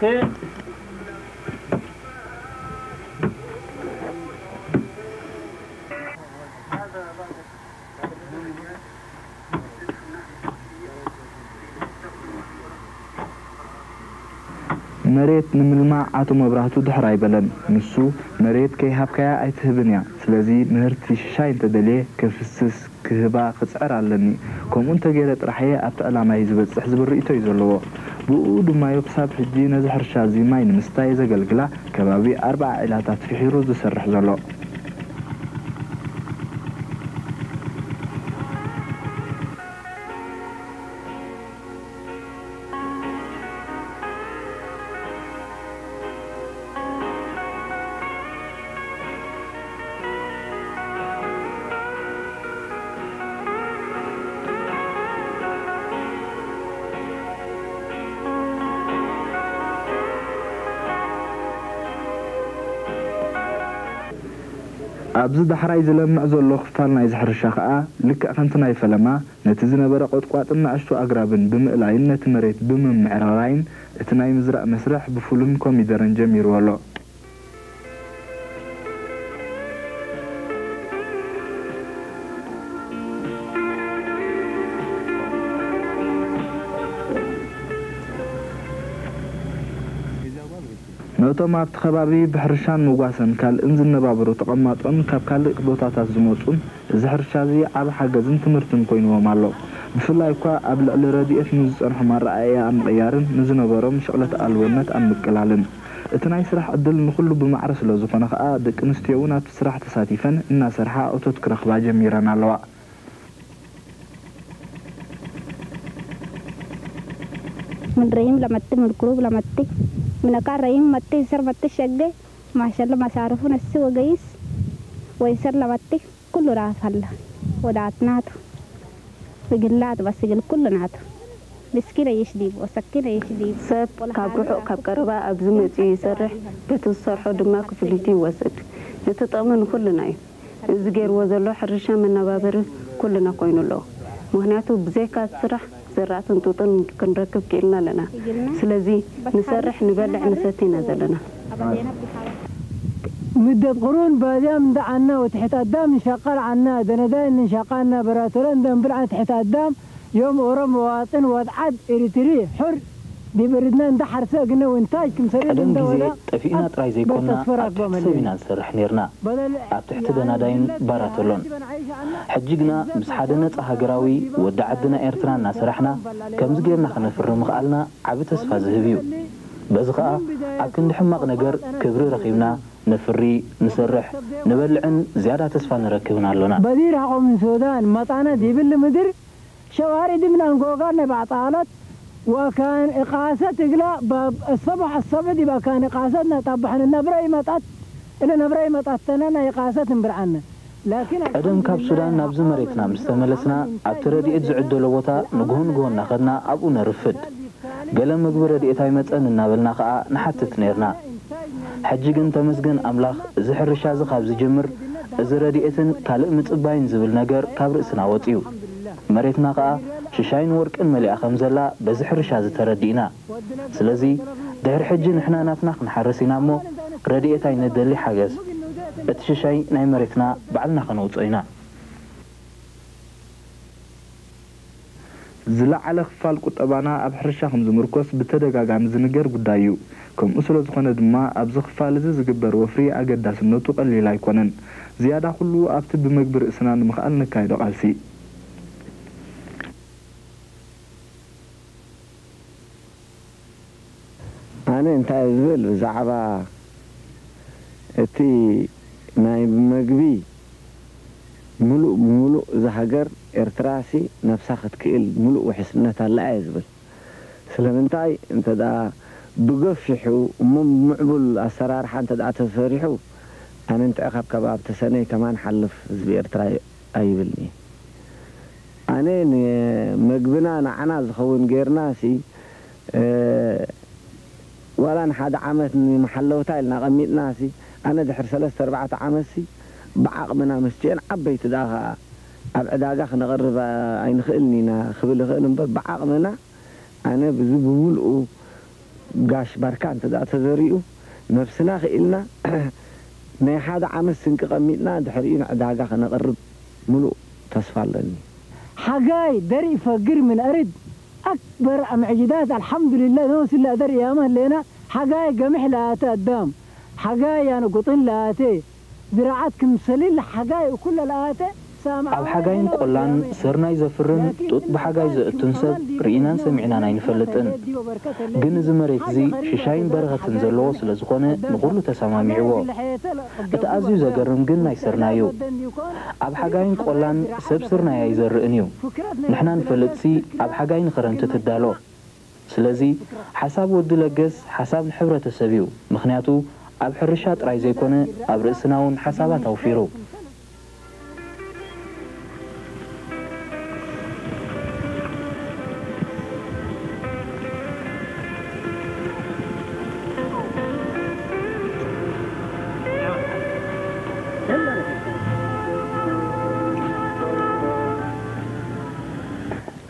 خير مريت نملمع عتو مبراهتو دحراي بلن نسو مريت كي هابكايا ايتهبنيا سلازي مهرتي شاين تدليه كفسس كهبا كصعر علني كوم انت غير طرحيه ابت علامه يزبصح زبريتو يزلو بو دما يقصاب حجي نزحرشا زي ماين مستاي زغلغلا كبابي 4 عيلاتات في حيرو زسرح زلو ابز دحراي زلمع زلو خفالنا يزحرشا خا لك خنتنا يفلما نتزنا برقط قاطنا اشتو اغرابن بملاين نت مريت بممعراين اتناي مزرع مسرح بفولم كوميدرن جمير ولو نوتو ما بتخبابي بحرشان مغاسن كال انز نبابرو تقماطن كاب كالق بوتاتات زموصون زحرشازي عب حاجزن تمرتن كوينو مالو بفلاي كوا ابل الراديف نزصن حمار رايا ام قيارن نزنبرم شغلت الونت ام مقلالن اتناي سرح ادل نخلو بمعرس لو زفنا خا دق نستيونا تسرح تساتيفن ان سرحا اوتوت كرخبا جميرنا لوا من ريم لمتي من القلوب لمتي من أكار ريم متي سر متي شقة ما شاء الله ما تعرفون السوى قيس ويسر لمتي كله راس هلا ودعتناته بقلات بس يقول كله ناته مسكينة يشديب وسكينة يشديب سب كابروح كابكربا أبزمتي يسرح بتصرح دماغ فليتي وسد يتطمن كلنا زجر وزلو حرشة من نبابر كلنا قوين له مهنياتو بزيكات سرح زرعت نطوطن كنركب كيلنا لنا سلازي نسرح نبلع نساتينا زلنا مدة قرون بادام دعنا وتحت قدام نشقل عنا دندان نشقلنا براتولان دم بلعنا تحت قدام يوم أورا مواطن وضعد إريتري حر دي بردنا ندحر ساقنا وانتاج كم سريد ندولا تفينا تراي زي كنا سوينا نسرح نيرنا تحت دنادين براتولون حجينا مسحادنا هاجراوي ودعدنا إيرتران نسرحنا كم زجرنا خنا في الرمقالنا عبت أسفاز هبيو بزقاء عكن حماق نجر كبر رقيبنا نفري نسرح نبلعن زيادة أسفا نركبنا لنا بدير حقوم من السودان مطعنا دي بالمدر شواري دي من أنقوقارنا بعطالات وكان إقاسة تقلا الصبح دي كان إقاستنا طبحنا نبرأي مطعت إلا نبرأي مطعتنا إقاسة برعنا لكن أدم كاب سودان نبز مريتنا مستملسنا أبتردي إتزعدو لوطا نقهون ناخدنا أبونا رفد قلم مقبرة دي إتايمت أن النابلنا خاء نحتت نيرنا حجيقن تمزقن أملاخ زحر الشازق هابز جمر زردي إتن كالق متقباين زبل نقر كابرئسنا وطيو مريتنا خاء ششاين ورك المليئة خمزلا بزحر الشاز تردينا سلازي دهر حجي نحنا نافناخ نحرسينا مو ردي إتاين الدلي حاجز اتششاي ناي مريتنا بعلنا خنوطينا ዝለዓለ ክፋል ቁጠባና ኣብ ሕርሻ ከም ዝምርኮስ ብተደጋጋሚ ዝንገር ጉዳይ እዩ ከምኡ ስለ ዝኾነ ድማ ኣብዚ ክፋል እዚ ዝግበር ወፍሪ ኣገዳስነቱ ቀሊል ኣይኮነን ዝያዳ ኩሉ ኣብቲ ብመግቢ ርእስና ንምኽኣል ነካይዶ ቃልሲ ኣነ እንታይ ዝብል ብዛዕባ እቲ ናይ መግቢ ملو زهجر إرتراسي نفسها كيل ملو وحسنة الله يزبل سلمنتاي أنت دا بقفحو معبل أسرار حان تدع تفرحو أنا أنت أخاب كباب تسني كمان حلف زبي إرتراي أيبلني أنا مقبنا أنا زخون غير ناسي ولا نحد عمتني محلوتاي لنا غميت ناسي أنا دحر 3-4 عمسي بعقمنا مسجين عبيت داها أبعداقاخ نغرب عين خلنينا خبل خلن بعقمنا أنا بزوب ملؤو قاش بركان تدا تذريئو نفسنا خلنا ناي حدا عمس سنك قميتنا دحرين عداقاخ نغرب ملؤ تصفى لني حقاي دري فقر من أرد أكبر معجزات الحمد لله نوس الله دري يا من لنا حقاي قمح لها تقدام حقاي أنا قطن لها زراعتكم سليل حقاي وكل الآتة أب حقاين قلان سرنا يزفرن توت بحقاي زقتنسب رئينا سمعنا ناين فلتن جنز مريت زي ششاين برغة تنزلوس لزخونة نقول تساماميعو اتأزيو زقرن جننا يسرنا يو أب حقاين قلان سب سرنا يزرقنيو نحنا نفلتسي أب حقاين خرنت تدالو سلازي حساب ودلقز حساب نحبرة السبيو مخنياتو أب حرشات راي زيكونه أب رأسناون حسابات توفيرو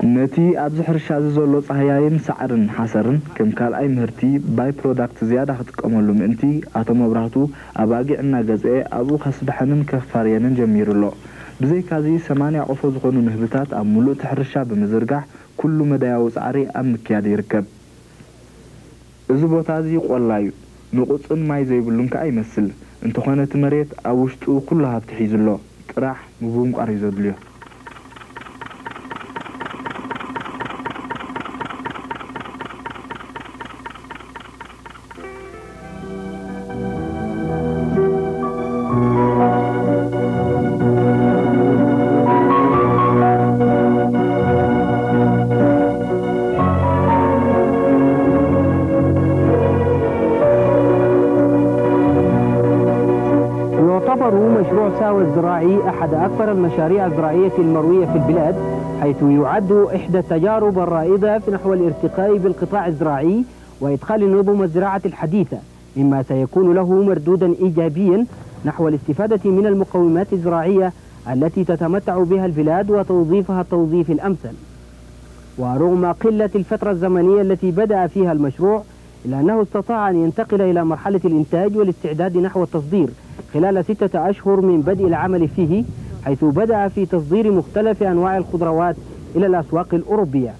نتي أبز حرشة زولو صحياين سعرن حسرن كم كال أي مهرتي باي برودكت زيادة هتقاملو منتي أتو مبراتو أباقي عنا جزء أبو خسب حنن كفاريانن جميرو له بزي كازي 8 عفو زغنو نهبتات أمولو تحرشة بمزرقح كل مداياو سعري أم كياد يركب إذو تازي قولايو نقصن ماي زي بلون كأي مسل انتو خانة مريت أوشتو كلها بتحيز له تراح مبوم قريزو دليو ساوى الزراعي أحد أكبر المشاريع الزراعية المروية في البلاد، حيث يعد إحدى التجارب الرائدة في نحو الارتقاء بالقطاع الزراعي وإدخال نظم الزراعة الحديثة، مما سيكون له مردودا إيجابيا نحو الاستفادة من المقومات الزراعية التي تتمتع بها البلاد وتوظيفها التوظيف الأمثل. ورغم قلة الفترة الزمنية التي بدأ فيها المشروع، إلا أنه استطاع أن ينتقل إلى مرحلة الإنتاج والاستعداد نحو التصدير خلال 6 أشهر من بدء العمل فيه، حيث بدأ في تصدير مختلف أنواع الخضروات إلى الأسواق الأوروبية.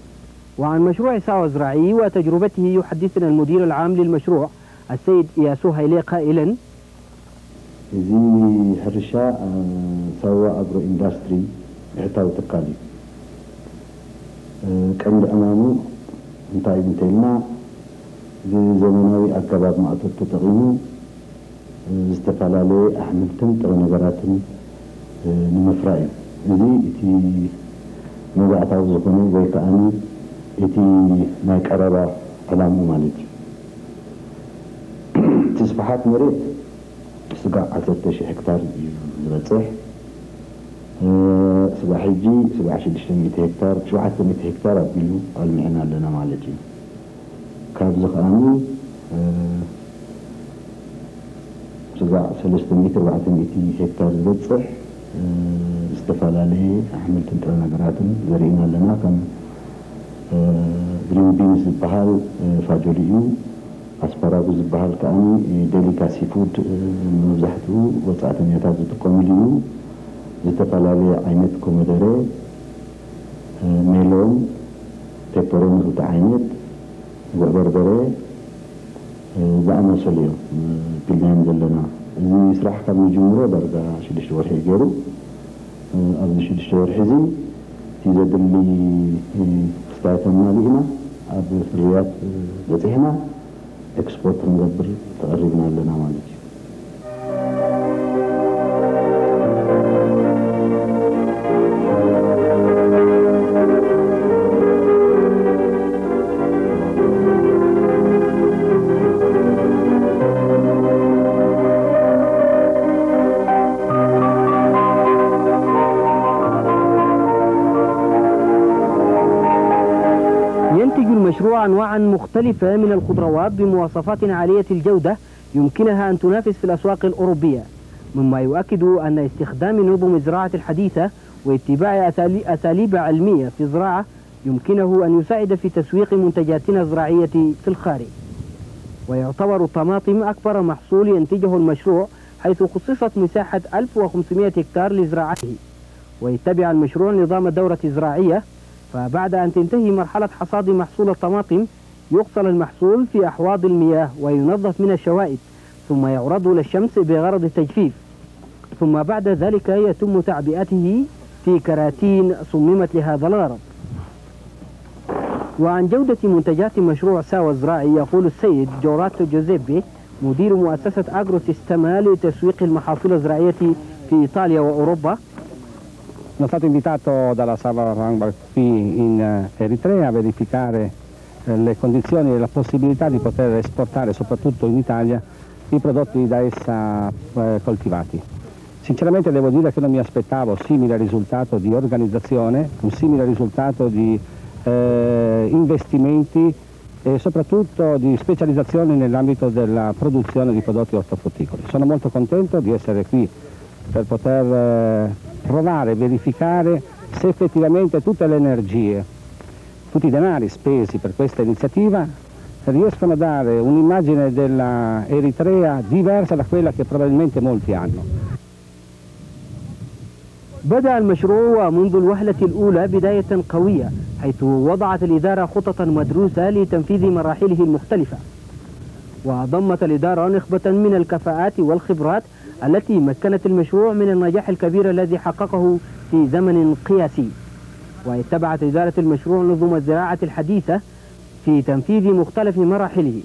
وعن مشروع ساوى الزراعي وتجربته يحدثنا المدير العام للمشروع السيد إياس أفيوركي قائلا: زي حرشة ساوى أجرو إندستري إعطاء تقاليد كان أمامه انتهينا بزمناوي أكباد ما تتقيمه استفعل أحملتم ترى نجاراتهم نمفرائي زي إتي نبعت عوزقني ويكأني إتي نايك عربة علامه مالتي تصبحات مريت سقع 10,000 هكتار زبطح سبع حجي 1600 هكتار 700 هكتار أبيلو المعنا لنا مالتي كاب زقاني سبع 300 400 هكتار زبطح استفاد عليه أحمل تنترى نقراتن زرينا لنا كان جرين بينز البحال فاجوليو أسبراغوز البحال كأني ديليكاسي فود مزحته وصعتن يتابع تقومليو استفاد عليه عينت كومدري ميلون تبرون زوت عينت وبربري زعما سوليو بلان جلنا زي يسرح كم جمهور درجة شدش ورحي جرو أبدا شدش ورحي تيجد اللي استعتمنا لنا أبدا في الرياض بتحنا إكسبورت نقدر تقربنا لنا مالك. المشروع أنواعا مختلفة من الخضروات بمواصفات عالية الجودة يمكنها أن تنافس في الأسواق الأوروبية، مما يؤكد أن استخدام نظم الزراعة الحديثة واتباع أساليب علمية في الزراعة يمكنه أن يساعد في تسويق منتجاتنا الزراعية في الخارج. ويعتبر الطماطم أكبر محصول ينتجه المشروع، حيث خصصت مساحة 1500 هكتار لزراعته. ويتبع المشروع نظام الدورة الزراعية، فبعد أن تنتهي مرحلة حصاد محصول الطماطم يغسل المحصول في أحواض المياه وينظف من الشوائب، ثم يعرض للشمس بغرض التجفيف، ثم بعد ذلك يتم تعبئته في كراتين صممت لهذا الغرض. وعن جودة منتجات مشروع ساوى الزراعي يقول السيد جوراتو جوزيبي مدير مؤسسة أجرو سيستما لتسويق المحاصيل الزراعية في إيطاليا وأوروبا: Sono stato invitato dalla Sava qui in Eritrea a verificare le condizioni e la possibilità di poter esportare soprattutto in Italia i prodotti da essa coltivati. Sinceramente devo dire che non mi aspettavo simile risultato di organizzazione, un simile risultato di investimenti e soprattutto di specializzazione nell'ambito della produzione di prodotti ortofrutticoli. Sono molto contento di essere qui per poter provare e verificare se effettivamente tutte le energie, tutti i denari spesi per questa iniziativa riescono a dare un'immagine della Eritrea diversa da quella che probabilmente molti hanno. بدأ المشروع منذ الوهلة الأولى بداية قوية، حيث وضعت الإدارة خططا مدروسة لتنفيذ مراحله المختلفة، وضمت الإدارة نخبة من الكفاءات والخبرات التي مكنت المشروع من النجاح الكبير الذي حققه في زمن قياسي. واتبعت إدارة المشروع نظم الزراعة الحديثة في تنفيذ مختلف مراحله،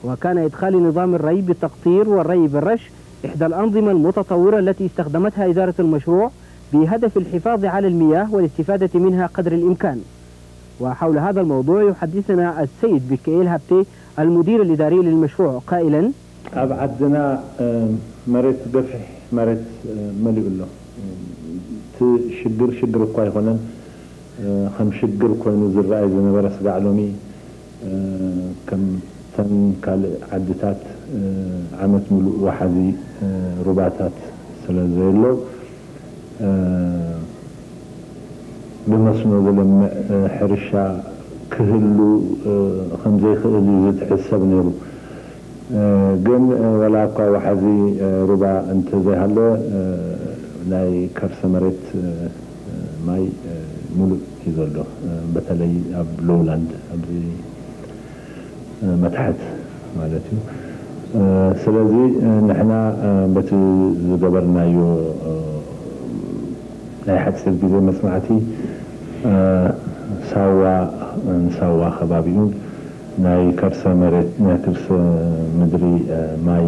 وكان إدخال نظام الري بالتقطير والري بالرش إحدى الأنظمة المتطورة التي استخدمتها إدارة المشروع بهدف الحفاظ على المياه والاستفادة منها قدر الإمكان. وحول هذا الموضوع يحدثنا السيد بكيل هابتي المدير الإداري للمشروع قائلا: أبعدنا مريت قفح مرت ملئ له شجر قوي هنا خم شجر كونه زرعي زنبرة سبع لومي كم تن كال عدتات عمت ملؤ وحدي رباطات سلازيلو بمسنو ظلم حرشا كهلو خمزي خلي يتحسب نيرو جن ولا قا وحدي ربع انت زي هلا لاي كرس مرت ماي ملؤ يزلو بتلي اب لولاند ابزي متحت مالتي سلازي نحنا بت زبرنا يو لا حد سلبي زي ما سمعتي سوا خبابيون ناي كرسا مرت ناكرس مدري ماي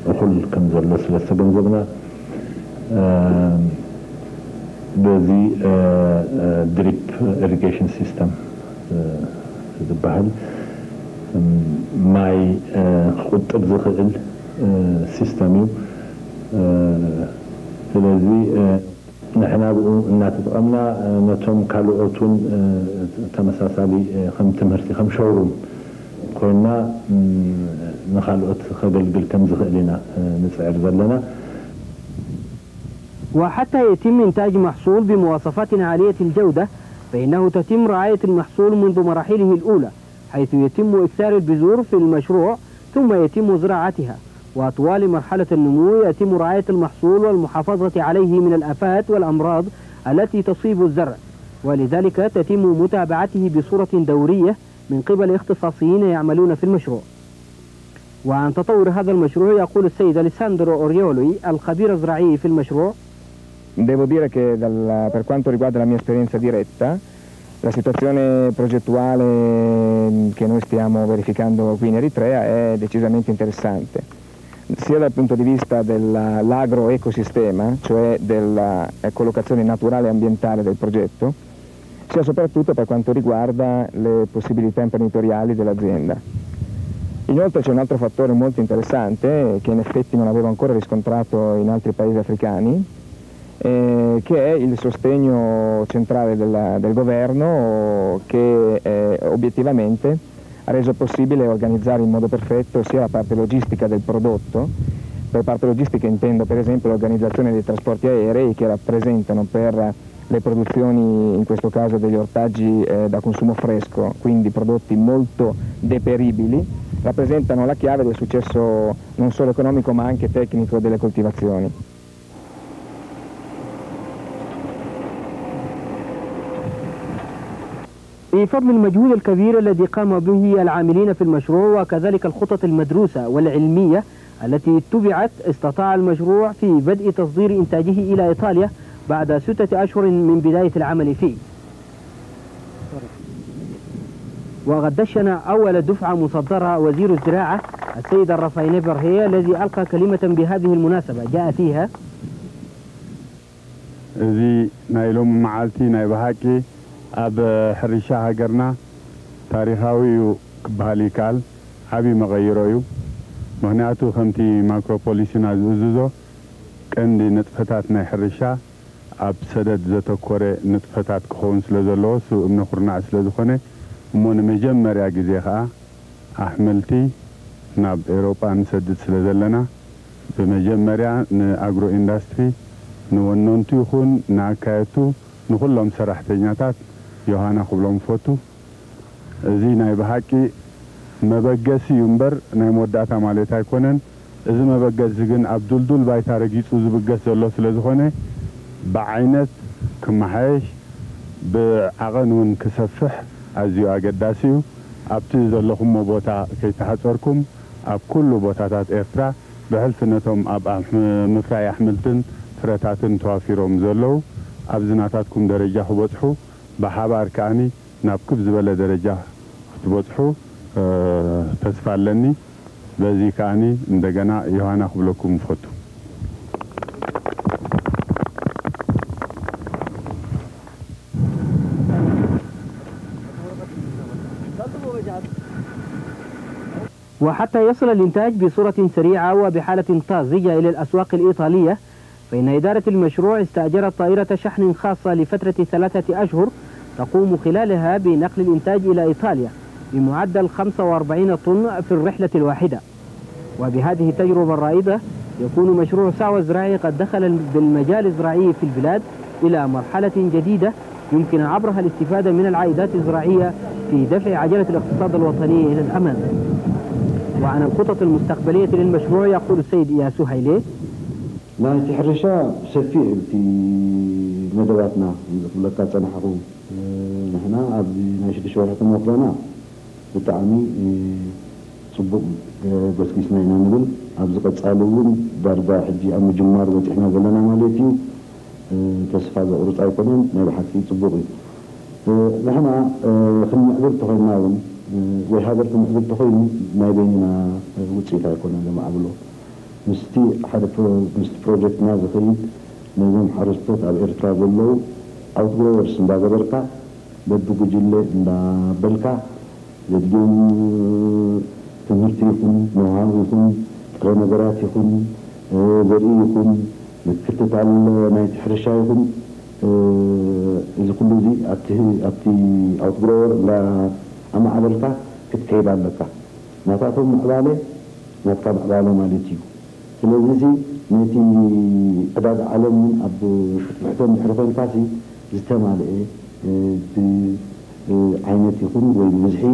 أقول كم زلنا سلسة بنزبنا بذي دريب irrigation system البحر ماي خطب زخل سيستميو ስለዚህ نحن እናተጠቀምና ነቶም ካልኦቱን ተመሳሳሊ ከም ትምህርቲ ከም ሸውሩም ኮይና ንኻልኦት ከገልግል ከም ዝኽእል ኢና ንፅዕር ዘለና وحتى يتم إنتاج محصول بمواصفات عالية الجودة فإنه تتم رعاية المحصول منذ مراحله الأولى حيث يتم إكثار البذور في المشروع ثم يتم زراعتها وطوال مرحلة النمو يتم رعاية المحصول والمحافظة عليه من الآفات والأمراض التي تصيب الزرع ولذلك تتم متابعته بصورة دورية من قبل اختصاصيين يعملون في المشروع. وعن تطور هذا المشروع يقول السيد أليساندرو أوريولي الخبير الزراعي في المشروع: Devo dire che per quanto riguarda la mia esperienza diretta, la situazione progettuale che noi stiamo verificando qui in Eritrea è decisamente interessante. Sia dal punto di vista dell'agroecosistema, cioè della collocazione naturale e ambientale del progetto, sia soprattutto per quanto riguarda le possibilità imprenditoriali dell'azienda. Inoltre c'è un altro fattore molto interessante che in effetti non avevo ancora riscontrato in altri paesi africani, che è il sostegno centrale del governo che obiettivamente ha reso possibile organizzare in modo perfetto sia la parte logistica del prodotto, per parte logistica intendo per esempio l'organizzazione dei trasporti aerei che rappresentano per le produzioni, in questo caso degli ortaggi da consumo fresco, quindi prodotti molto deperibili, rappresentano la chiave del successo non solo economico ma anche tecnico delle coltivazioni. بفضل المجهود الكبير الذي قام به العاملين في المشروع وكذلك الخطط المدروسة والعلمية التي اتبعت استطاع المشروع في بدء تصدير إنتاجه إلى إيطاليا بعد 6 أشهر من بداية العمل فيه. وقد دشن أول دفعة مصدرة وزير الزراعة السيد الرافايني برهي الذي ألقى كلمة بهذه المناسبة جاء فيها: زي نايلوم معالتي نايبهاكي أب حرشة هجرنا تاريخاوي كبهالي كال حبي مغيرويو مهناتو خمتي ماكروبوليسنا زوزو كندي نطفتاتنا حرشة أب سدد زتكوري نطفتات كخون سلزلو سو ابن خرناع سلزخوني مون مجمر يا جزيخا أحملتي ناب إيروبا نسدد سلزلنا بمجمريا نأجرو إندستري نونونتو يخون ناكايتو نخلهم سرحتنياتات يوهانا خبلهم فوتو زي ناي بحقي مبقسي ينبر ناي موداتا ماليتا يكونن إذا مبقس زيقن عبدالدول بايتا رقيسو زبقس زلو سلزخوني بعينت كمحايش بعغنون كسفح أزيو أقداسيو أبتي زلوهم مبوتا كي تحصركم أب كل بوتاتات إفترا بحلفنتهم أب مفراي أحملتن فراتاتن توافيرهم زلو أبزناتاتكم درجة بوضحو بحبار كاني نابكب زبالة درجة بوضحو تسفالني بذي كاني ندقنا يوهانا خبلكم فوتو وحتى يصل الإنتاج بصورة سريعة وبحالة طازجة إلى الأسواق الإيطالية، فإن إدارة المشروع استأجرت طائرة شحن خاصة لفترة 3 أشهر تقوم خلالها بنقل الإنتاج إلى إيطاليا بمعدل 45 طن في الرحلة الواحدة. وبهذه التجربة الرائدة يكون مشروع سعوة الزراعي قد دخل بالمجال الزراعي في البلاد إلى مرحلة جديدة يمكن عبرها الاستفادة من العائدات الزراعية في دفع عجلة الاقتصاد الوطني إلى الأمام. وعن الخطط المستقبلية للمشروع يقول السيد إياس أفيوركي: ما تحرشا سفيع في مدواتنا لك تنحرو نحن أبي نشد شوارع موقعنا بتعمي صبوا بس كيسنا نقول أبزق تصالون درجة حجي أم جمار وإحنا قلنا مالتي تصفى زورت أيقونين نبحث في صبوا نحن خلنا نقول تخيلنا وهذا المحدود تخيل ما بيننا وتسيط أيقونين لما عملوا مستي حد بروجكت ناس خيد نظام حرستوت على إرترا بلو أو تقول ورسم بعد بركة بدو جلة دا بلكة يدون تمرت يكون نوعان يكون كرنجرات يكون بري يكون متكتت على نايت حرشة يكون إذا كل ذي أتي أو تقول لا أما عبلكة كتكيد على بلكة ما تعطون مقبالة ما تقام مقبالة مالتيو ስለዚህ ነቲ ዕዳጋ ዓለም ኣብ ፍትሕቶም ሕርፈን ካሲ ዝተማልአ ዓይነት ይኹን ወይ ብብዝሒ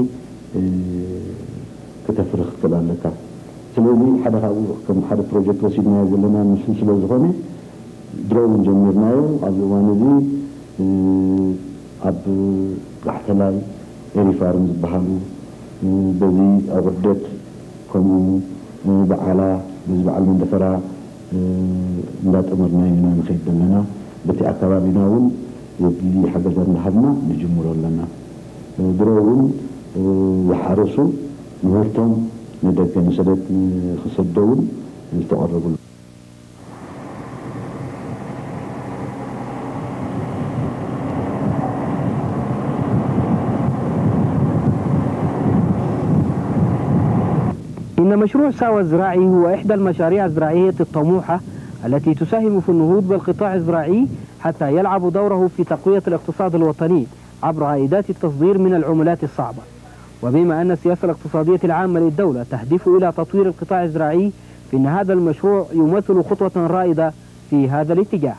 ከተፍርኽ ክትክእል ኣለካ ስለዚ ሓደ ካብኡ ከም ሓደ ፕሮጀክት ወሲድናዮ ዘለና ንሱ ስለ ዝኾነ ድሮውን ጀሚርናዮ ኣብዚ እዋን እዚ ኣብ ጋሕተላይ ኤሪፋርም ዝበሃሉ በዚ ኣብ ውሕደት ከምኡ በዓላ بزبع المندفرة እንዳጥመርና ኢና ንኸይድ ዘለና በቲ ኣከባቢና እውን የድሊ ሓገዛት እንዳሃብና ንጅምሮ ኣለና ድሮ እውን ዝሓረሱ ምህርቶም ንደገ ንሰደት ክሰደውን ዝተቐረቡሉ إن مشروع سعوة الزراعي هو إحدى المشاريع الزراعية الطموحة التي تساهم في النهوض بالقطاع الزراعي حتى يلعب دوره في تقوية الاقتصاد الوطني عبر عائدات التصدير من العملات الصعبة. وبما أن السياسة الاقتصادية العامة للدولة تهدف إلى تطوير القطاع الزراعي، فإن هذا المشروع يمثل خطوة رائدة في هذا الاتجاه.